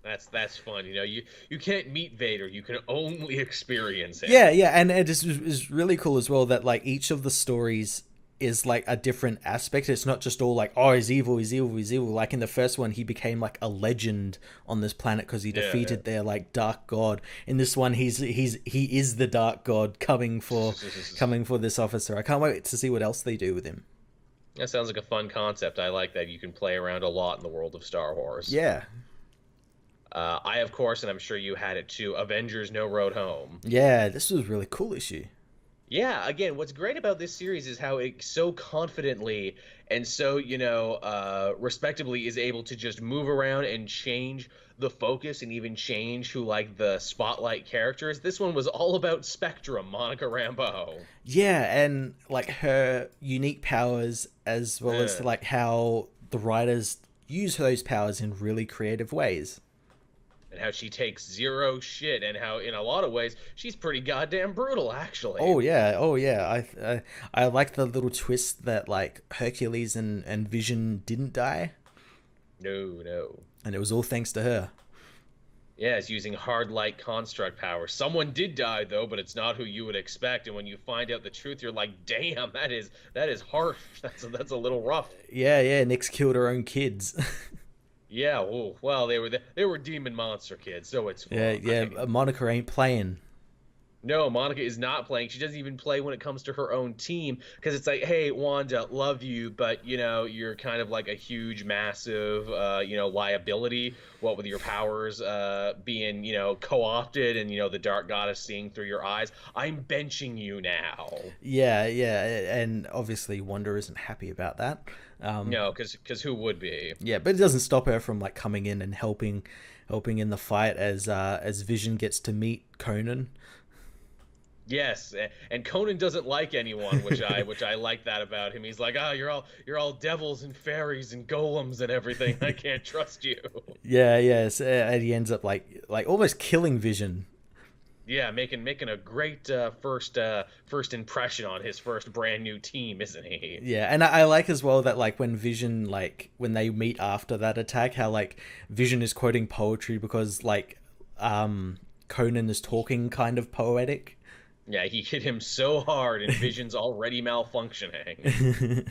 That's fun. You know, you can't meet Vader, you can only experience him. Yeah, and it is really cool as well that like each of the stories is like a different aspect. It's not just all like, oh, he's evil. Like in the first one, he became like a legend on this planet because he defeated their like dark god. In this one, he is the dark god coming for this officer. I can't wait to see what else they do with him. That sounds like a fun concept. I like that you can play around a lot in the world of Star Wars. Yeah. I, of course, and I'm sure you had it too, Avengers No Road Home. Yeah, this was a really cool issue. Yeah, again, what's great about this series is how it so confidently and so, respectably is able to just move around and change the focus and even change who like the spotlight characters. This one was all about Spectrum, Monica Rambeau. Yeah, and like her unique powers, as well as Uh, like how the writers use those powers in really creative ways. and how she takes zero shit and how in a lot of ways she's pretty goddamn brutal actually. Oh yeah, oh yeah. I like the little twist that like Hercules and Vision didn't die, No, no. and it was all thanks to her. Yeah, it's using hard light construct power. Someone did die though, but it's not who you would expect. And when you find out the truth, you're like, "Damn, that is harsh. That's a little rough." Yeah, yeah. Nyx killed her own kids. Yeah. Well, they were demon monster kids, so it's Yeah, fine. yeah. Monica ain't playing. No, Monica is not playing. She doesn't even play when it comes to her own team because it's like, hey, Wanda, love you, but you're kind of like a huge, massive, liability. What with your powers being, co-opted and the Dark Goddess seeing through your eyes. I'm benching you now. Yeah, yeah, and obviously Wanda isn't happy about that. No, because who would be? Yeah, but it doesn't stop her from like coming in and helping in the fight as Vision gets to meet Conan. Yes, and Conan doesn't like anyone, which I like that about him. He's like, you're all devils and fairies and golems and everything. I can't trust you. Yeah, yeah. So, and he ends up like almost killing Vision. Yeah, making a great first impression on his first brand new team, isn't he? Yeah, and I like as well that like when Vision when they meet after that attack, how like Vision is quoting poetry because Conan is talking kind of poetic. Yeah, he hit him so hard, and Vision's already malfunctioning.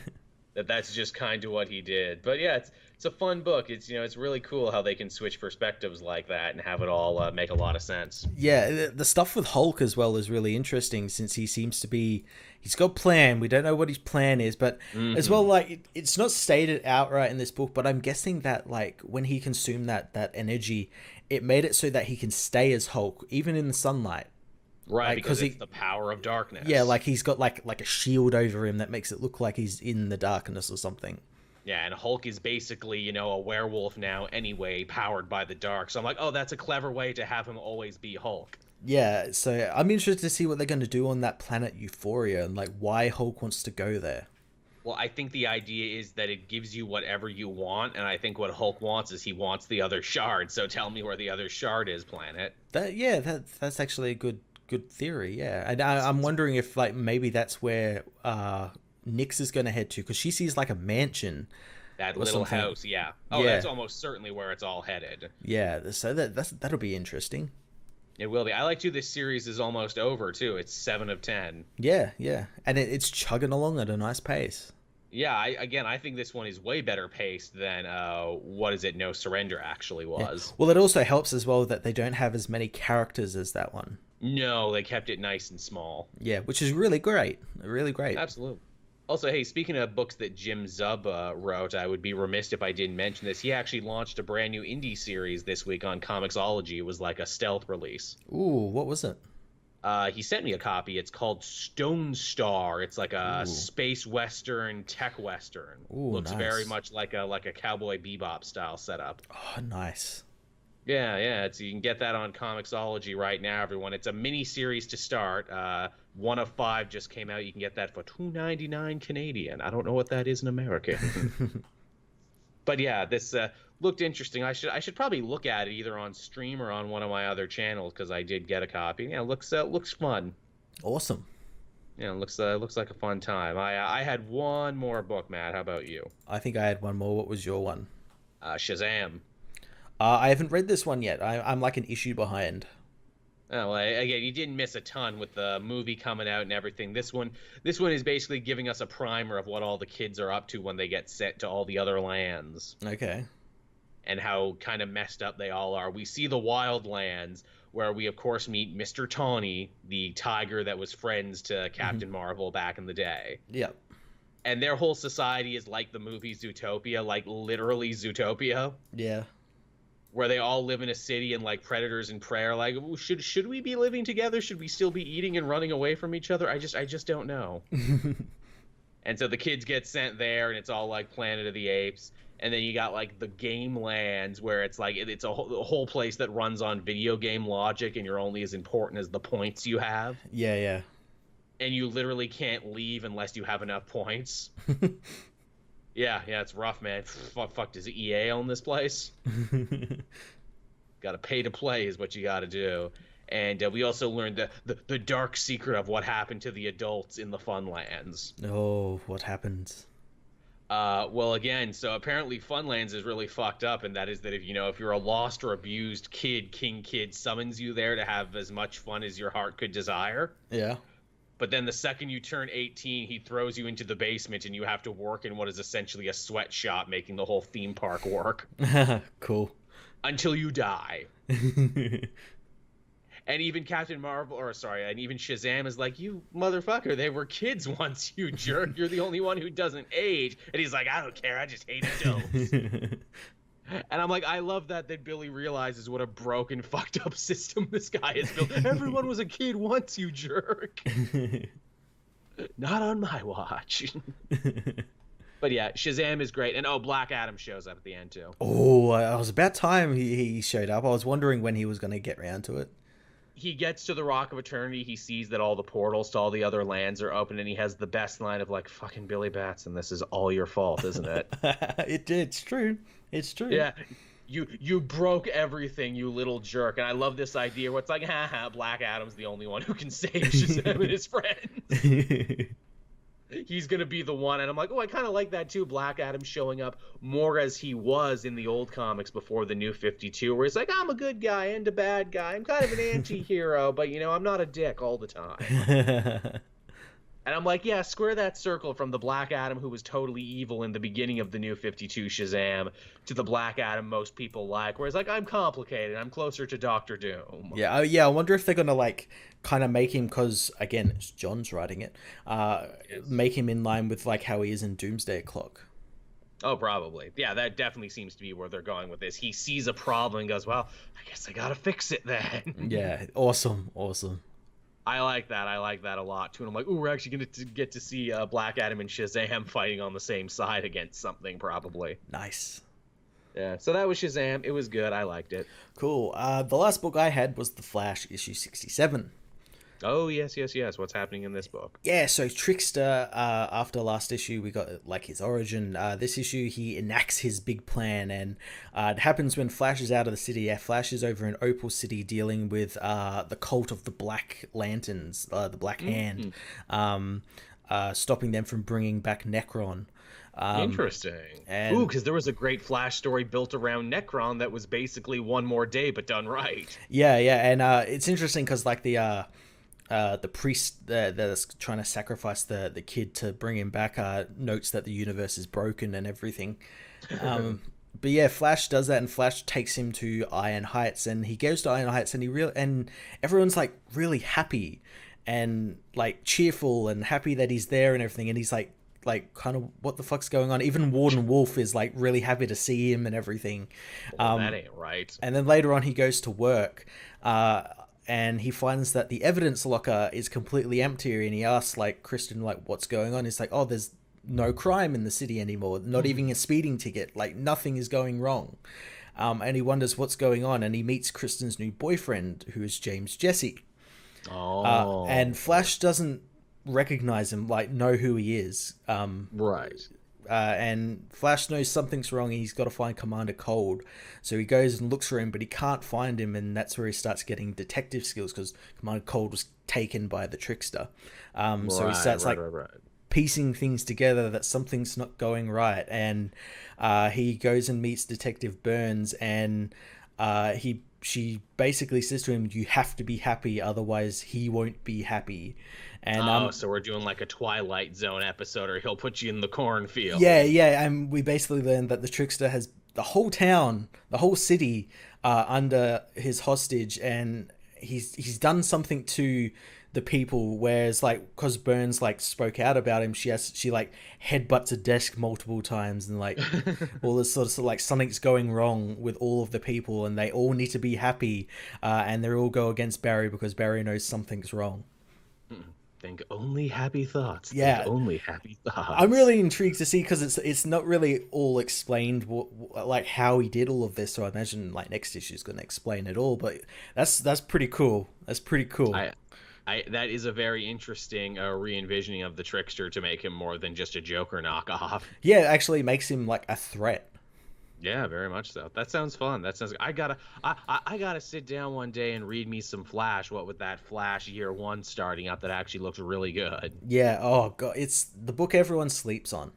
That's just kind of what he did. But yeah, it's a fun book. It's really cool how they can switch perspectives like that and have it all make a lot of sense. Yeah, the stuff with Hulk as well is really interesting since he seems to be he's got a plan. We don't know what his plan is, but as well like it's not stated outright in this book, but I'm guessing that like when he consumed that energy, it made it so that he can stay as Hulk even in the sunlight. Right, Like, because 'cause it's the power of darkness. Yeah, like he's got like a shield over him that makes it look like he's in the darkness or something. Yeah, and Hulk is basically, a werewolf now anyway, powered by the dark. So I'm like, oh, that's a clever way to have him always be Hulk. Yeah, so I'm interested to see what they're going to do on that planet Euphoria and like why Hulk wants to go there. Well, I think the idea is that it gives you whatever you want, and I think what Hulk wants is he wants the other shard. So tell me where the other shard is, planet. That's actually a good theory. Yeah, and I'm wondering if like maybe that's where Nyx is going to head to because she sees like a mansion. That Or little something. house, yeah. Oh, Yeah. that's almost certainly where it's all headed. Yeah, so that'll be interesting. It will be. I like too. This series is almost over too. It's 7 of 10. Yeah, yeah, and it's chugging along at a nice pace. Yeah, I think this one is way better paced than what is it? No Surrender actually was. Well, it also helps as well that they don't have as many characters as that one. No, they kept it nice and small. Yeah, which is really great. Really great. Absolutely. Also, hey, speaking of books that Jim Zub wrote, I would be remiss if I didn't mention this. He actually launched a brand new indie series this week on Comixology. It was like a stealth release. Ooh, what was it? He sent me a copy. It's called Stone Star. It's like a Ooh. space western, tech western. Ooh, Looks nice. very much like a Cowboy Bebop style setup. Oh, nice. Yeah. You can get that on Comixology right now, everyone. It's a mini series to start. 1 of 5 just came out. You can get that for $2.99 Canadian. I don't know what that is in American. But yeah, this looked interesting. I should probably look at it either on stream or on one of my other channels because I did get a copy. Yeah, looks fun. Awesome. Yeah, looks like a fun time. I had one more book, Matt. How about you? I think I had one more. What was your one? Shazam. I haven't read this one yet. I'm like an issue behind. Oh, well, again, you didn't miss a ton with the movie coming out and everything. This one is basically giving us a primer of what all the kids are up to when they get sent to all the other lands Okay. and how kind of messed up they all are. We see the wild lands where we, of course, meet Mr. Tawny, the tiger that was friends to Captain Marvel back in the day. Yep. And their whole society is like the movie Zootopia, like literally Zootopia. Yeah. where they all live in a city and like predators and prey are like, should we be living together? Should we still be eating and running away from each other? I just don't know. And so the kids get sent there, and it's all like Planet of the Apes. And then you got like the game lands where it's like it's a whole place that runs on video game logic, and you're only as important as the points you have. Yeah, yeah. And you literally can't leave unless you have enough points. Yeah, it's rough, man. Fuck, does EA own this place? Got to pay to play is what you got to do. And we also learned the dark secret of what happened to the adults in the Funlands. Oh, what happened? Well, again, so apparently Funlands is really fucked up, and that is that if you're a lost or abused kid, King Kid summons you there to have as much fun as your heart could desire. Yeah. But then the second you turn 18, he throws you into the basement, and you have to work in what is essentially a sweatshop, making the whole theme park work. Cool. Until you die. And even Captain Marvel, and even Shazam is like, you motherfucker, they were kids once, you jerk. You're the only one who doesn't age. And he's like, I don't care, I just hate adults. And I'm like, I love that Billy realizes what a broken, fucked up system this guy has built. Everyone was a kid once, you jerk. Not on my watch. But yeah, Shazam is great. And Black Adam shows up at the end too. Oh, it was about time he showed up. I was wondering when he was going to get around to it. He gets to the Rock of Eternity, he sees that all the portals to all the other lands are open, and he has the best line of like, fucking Billy Batson, this is all your fault, isn't it? It's true. It's true. Yeah. You broke everything, you little jerk. And I love this idea where it's like, Black Adam's the only one who can save Shazam and his friends. He's going to be the one. And I'm like, I kind of like that too. Black Adam showing up more as he was in the old comics before the New 52, where he's like, I'm a good guy and a bad guy. I'm kind of an anti-hero, but, I'm not a dick all the time. And I'm like, yeah, square that circle from the Black Adam who was totally evil in the beginning of the New 52 Shazam to the Black Adam most people like, where he's like, I'm complicated. I'm closer to Doctor Doom. Yeah, I wonder if they're going to, like, kind of make him, because, again, it's John's writing it, make him in line with, like, how he is in Doomsday Clock. Oh, probably. Yeah, that definitely seems to be where they're going with this. He sees a problem and goes, well, I guess I got to fix it then. Yeah, awesome. I like that a lot too. And I'm like, ooh, we're actually going to get to see Black Adam and Shazam fighting on the same side against something, probably. Nice. Yeah, so that was Shazam. It was good. I liked it. Cool. The last book I had was The Flash, issue 67. Oh, yes. What's happening in this book? Yeah, so Trickster, after last issue, we got, like, his origin. This issue, he enacts his big plan, and it happens when Flash is out of the city. Yeah, Flash is over in Opal City dealing with the cult of the Black Lanterns, the Black Hand, stopping them from bringing back Necron. Interesting. Ooh, because there was a great Flash story built around Necron that was basically one more day, but done right. Yeah, and it's interesting because, like, the priest that's trying to sacrifice the kid to bring him back notes that the universe is broken and everything. But yeah, Flash does that, and Flash takes him to Iron Heights, and he goes to Iron Heights, and and everyone's like really happy and like cheerful and happy that he's there and everything, and he's like kind of, what the fuck's going on? Even Warden Wolf is like really happy to see him and everything. Well, that ain't right. And then later on he goes to work, and he finds that the evidence locker is completely empty, and he asks like Kristen, like, what's going on? He's like, oh, there's no crime in the city anymore, not even a speeding ticket, like nothing is going wrong. And he wonders what's going on, and he meets Kristen's new boyfriend, who is James Jesse. And Flash doesn't recognize him, like know who he is. Right. And Flash knows something's wrong, and he's got to find Commander Cold. So he goes and looks for him, but he can't find him, and that's where he starts getting detective skills, because Commander Cold was taken by the Trickster. So he starts piecing things together that something's not going right, and he goes and meets Detective Burns, and she basically says to him, you have to be happy, otherwise he won't be happy. And so we're doing like a Twilight Zone episode, or he'll put you in the cornfield. Yeah, and we basically learned that the Trickster has the whole town, the whole city under his hostage, and he's done something to the people, whereas like because Burns like spoke out about him, she like headbutts a desk multiple times and like all this sort of like something's going wrong with all of the people and they all need to be happy, and they all go against Barry because Barry knows something's wrong. Think only happy thoughts. Yeah. Think only happy thoughts. I'm really intrigued to see because it's not really all explained like how he did all of this. So I imagine like next issue is going to explain it all. But that's pretty cool. That's pretty cool. That is a very interesting re-envisioning of the Trickster to make him more than just a Joker knockoff. Yeah, it actually makes him like a threat. Yeah, very much so. That sounds fun. That sounds. I gotta sit down one day and read me some Flash. What with that Flash year 1 starting up, that actually looks really good. Yeah. Oh god, it's the book everyone sleeps on.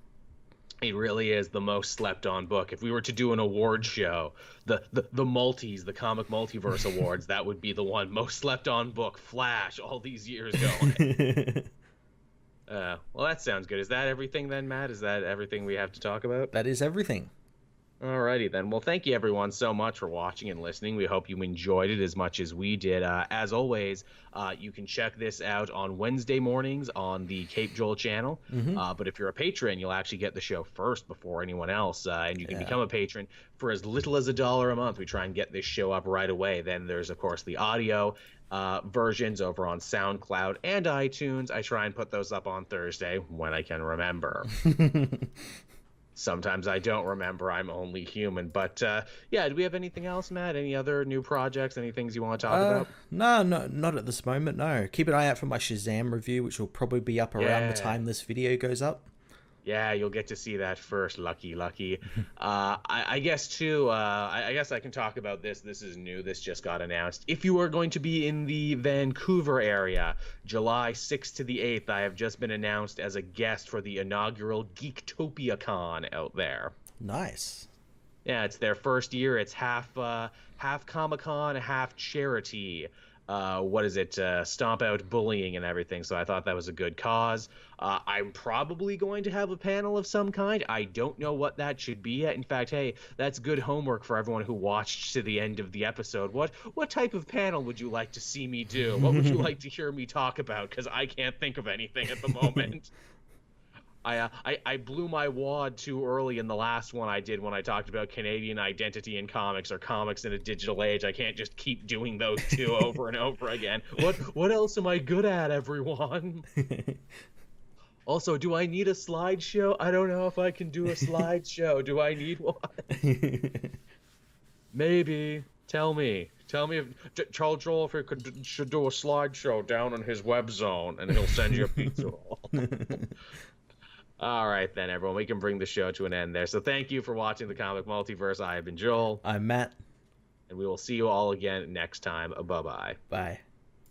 It really is the most slept on book. If we were to do an award show, the multis, the comic multiverse awards, that would be the one most slept on book. Flash, all these years going. Well, that sounds good. Is that everything then, Matt? Is that everything we have to talk about? That is everything. Alrighty then. Well, thank you everyone so much for watching and listening. We hope you enjoyed it as much as we did. As always, you can check this out on Wednesday mornings on the Cape Joel channel. But if you're a patron, you'll actually get the show first before anyone else. And you can become a patron for as little as $1 a month. We try and get this show up right away. Then there's, of course, the audio versions over on SoundCloud and iTunes. I try and put those up on Thursday when I can remember. Sometimes I don't remember. I'm only human. But yeah, do we have anything else, Matt? Any other new projects? Any things you want to talk about? No, not at this moment. No. Keep an eye out for my Shazam review, which will probably be up around the time this video goes up. Yeah, you'll get to see that first. Lucky. I guess too. I guess I can talk about this. This is new. This just got announced. If you are going to be in the Vancouver area, July 6th to the 8th, I have just been announced as a guest for the inaugural Geektopia Con out there. Nice. Yeah, it's their first year. It's half Comic-Con, half charity. What is it? Stomp out bullying and everything. So I thought that was a good cause. I'm probably going to have a panel of some kind. I don't know what that should be yet. In fact, hey, that's good homework for everyone who watched to the end of the episode. What type of panel would you like to see me do? What would you like to hear me talk about? Because I can't think of anything at the moment. I blew my wad too early in the last one I did when I talked about Canadian identity in comics or comics in a digital age. I can't just keep doing those two over and over again. What else am I good at, everyone? Also, do I need a slideshow? I don't know if I can do a slideshow. Do I need one? Maybe. Tell me if Charles Joel if he should do a slideshow down on his web zone, and he'll send you a pizza roll. All right, then, everyone. We can bring the show to an end there. So thank you for watching the Comic Multiverse. I have been Joel. I'm Matt. And we will see you all again next time. Bye-bye. Bye.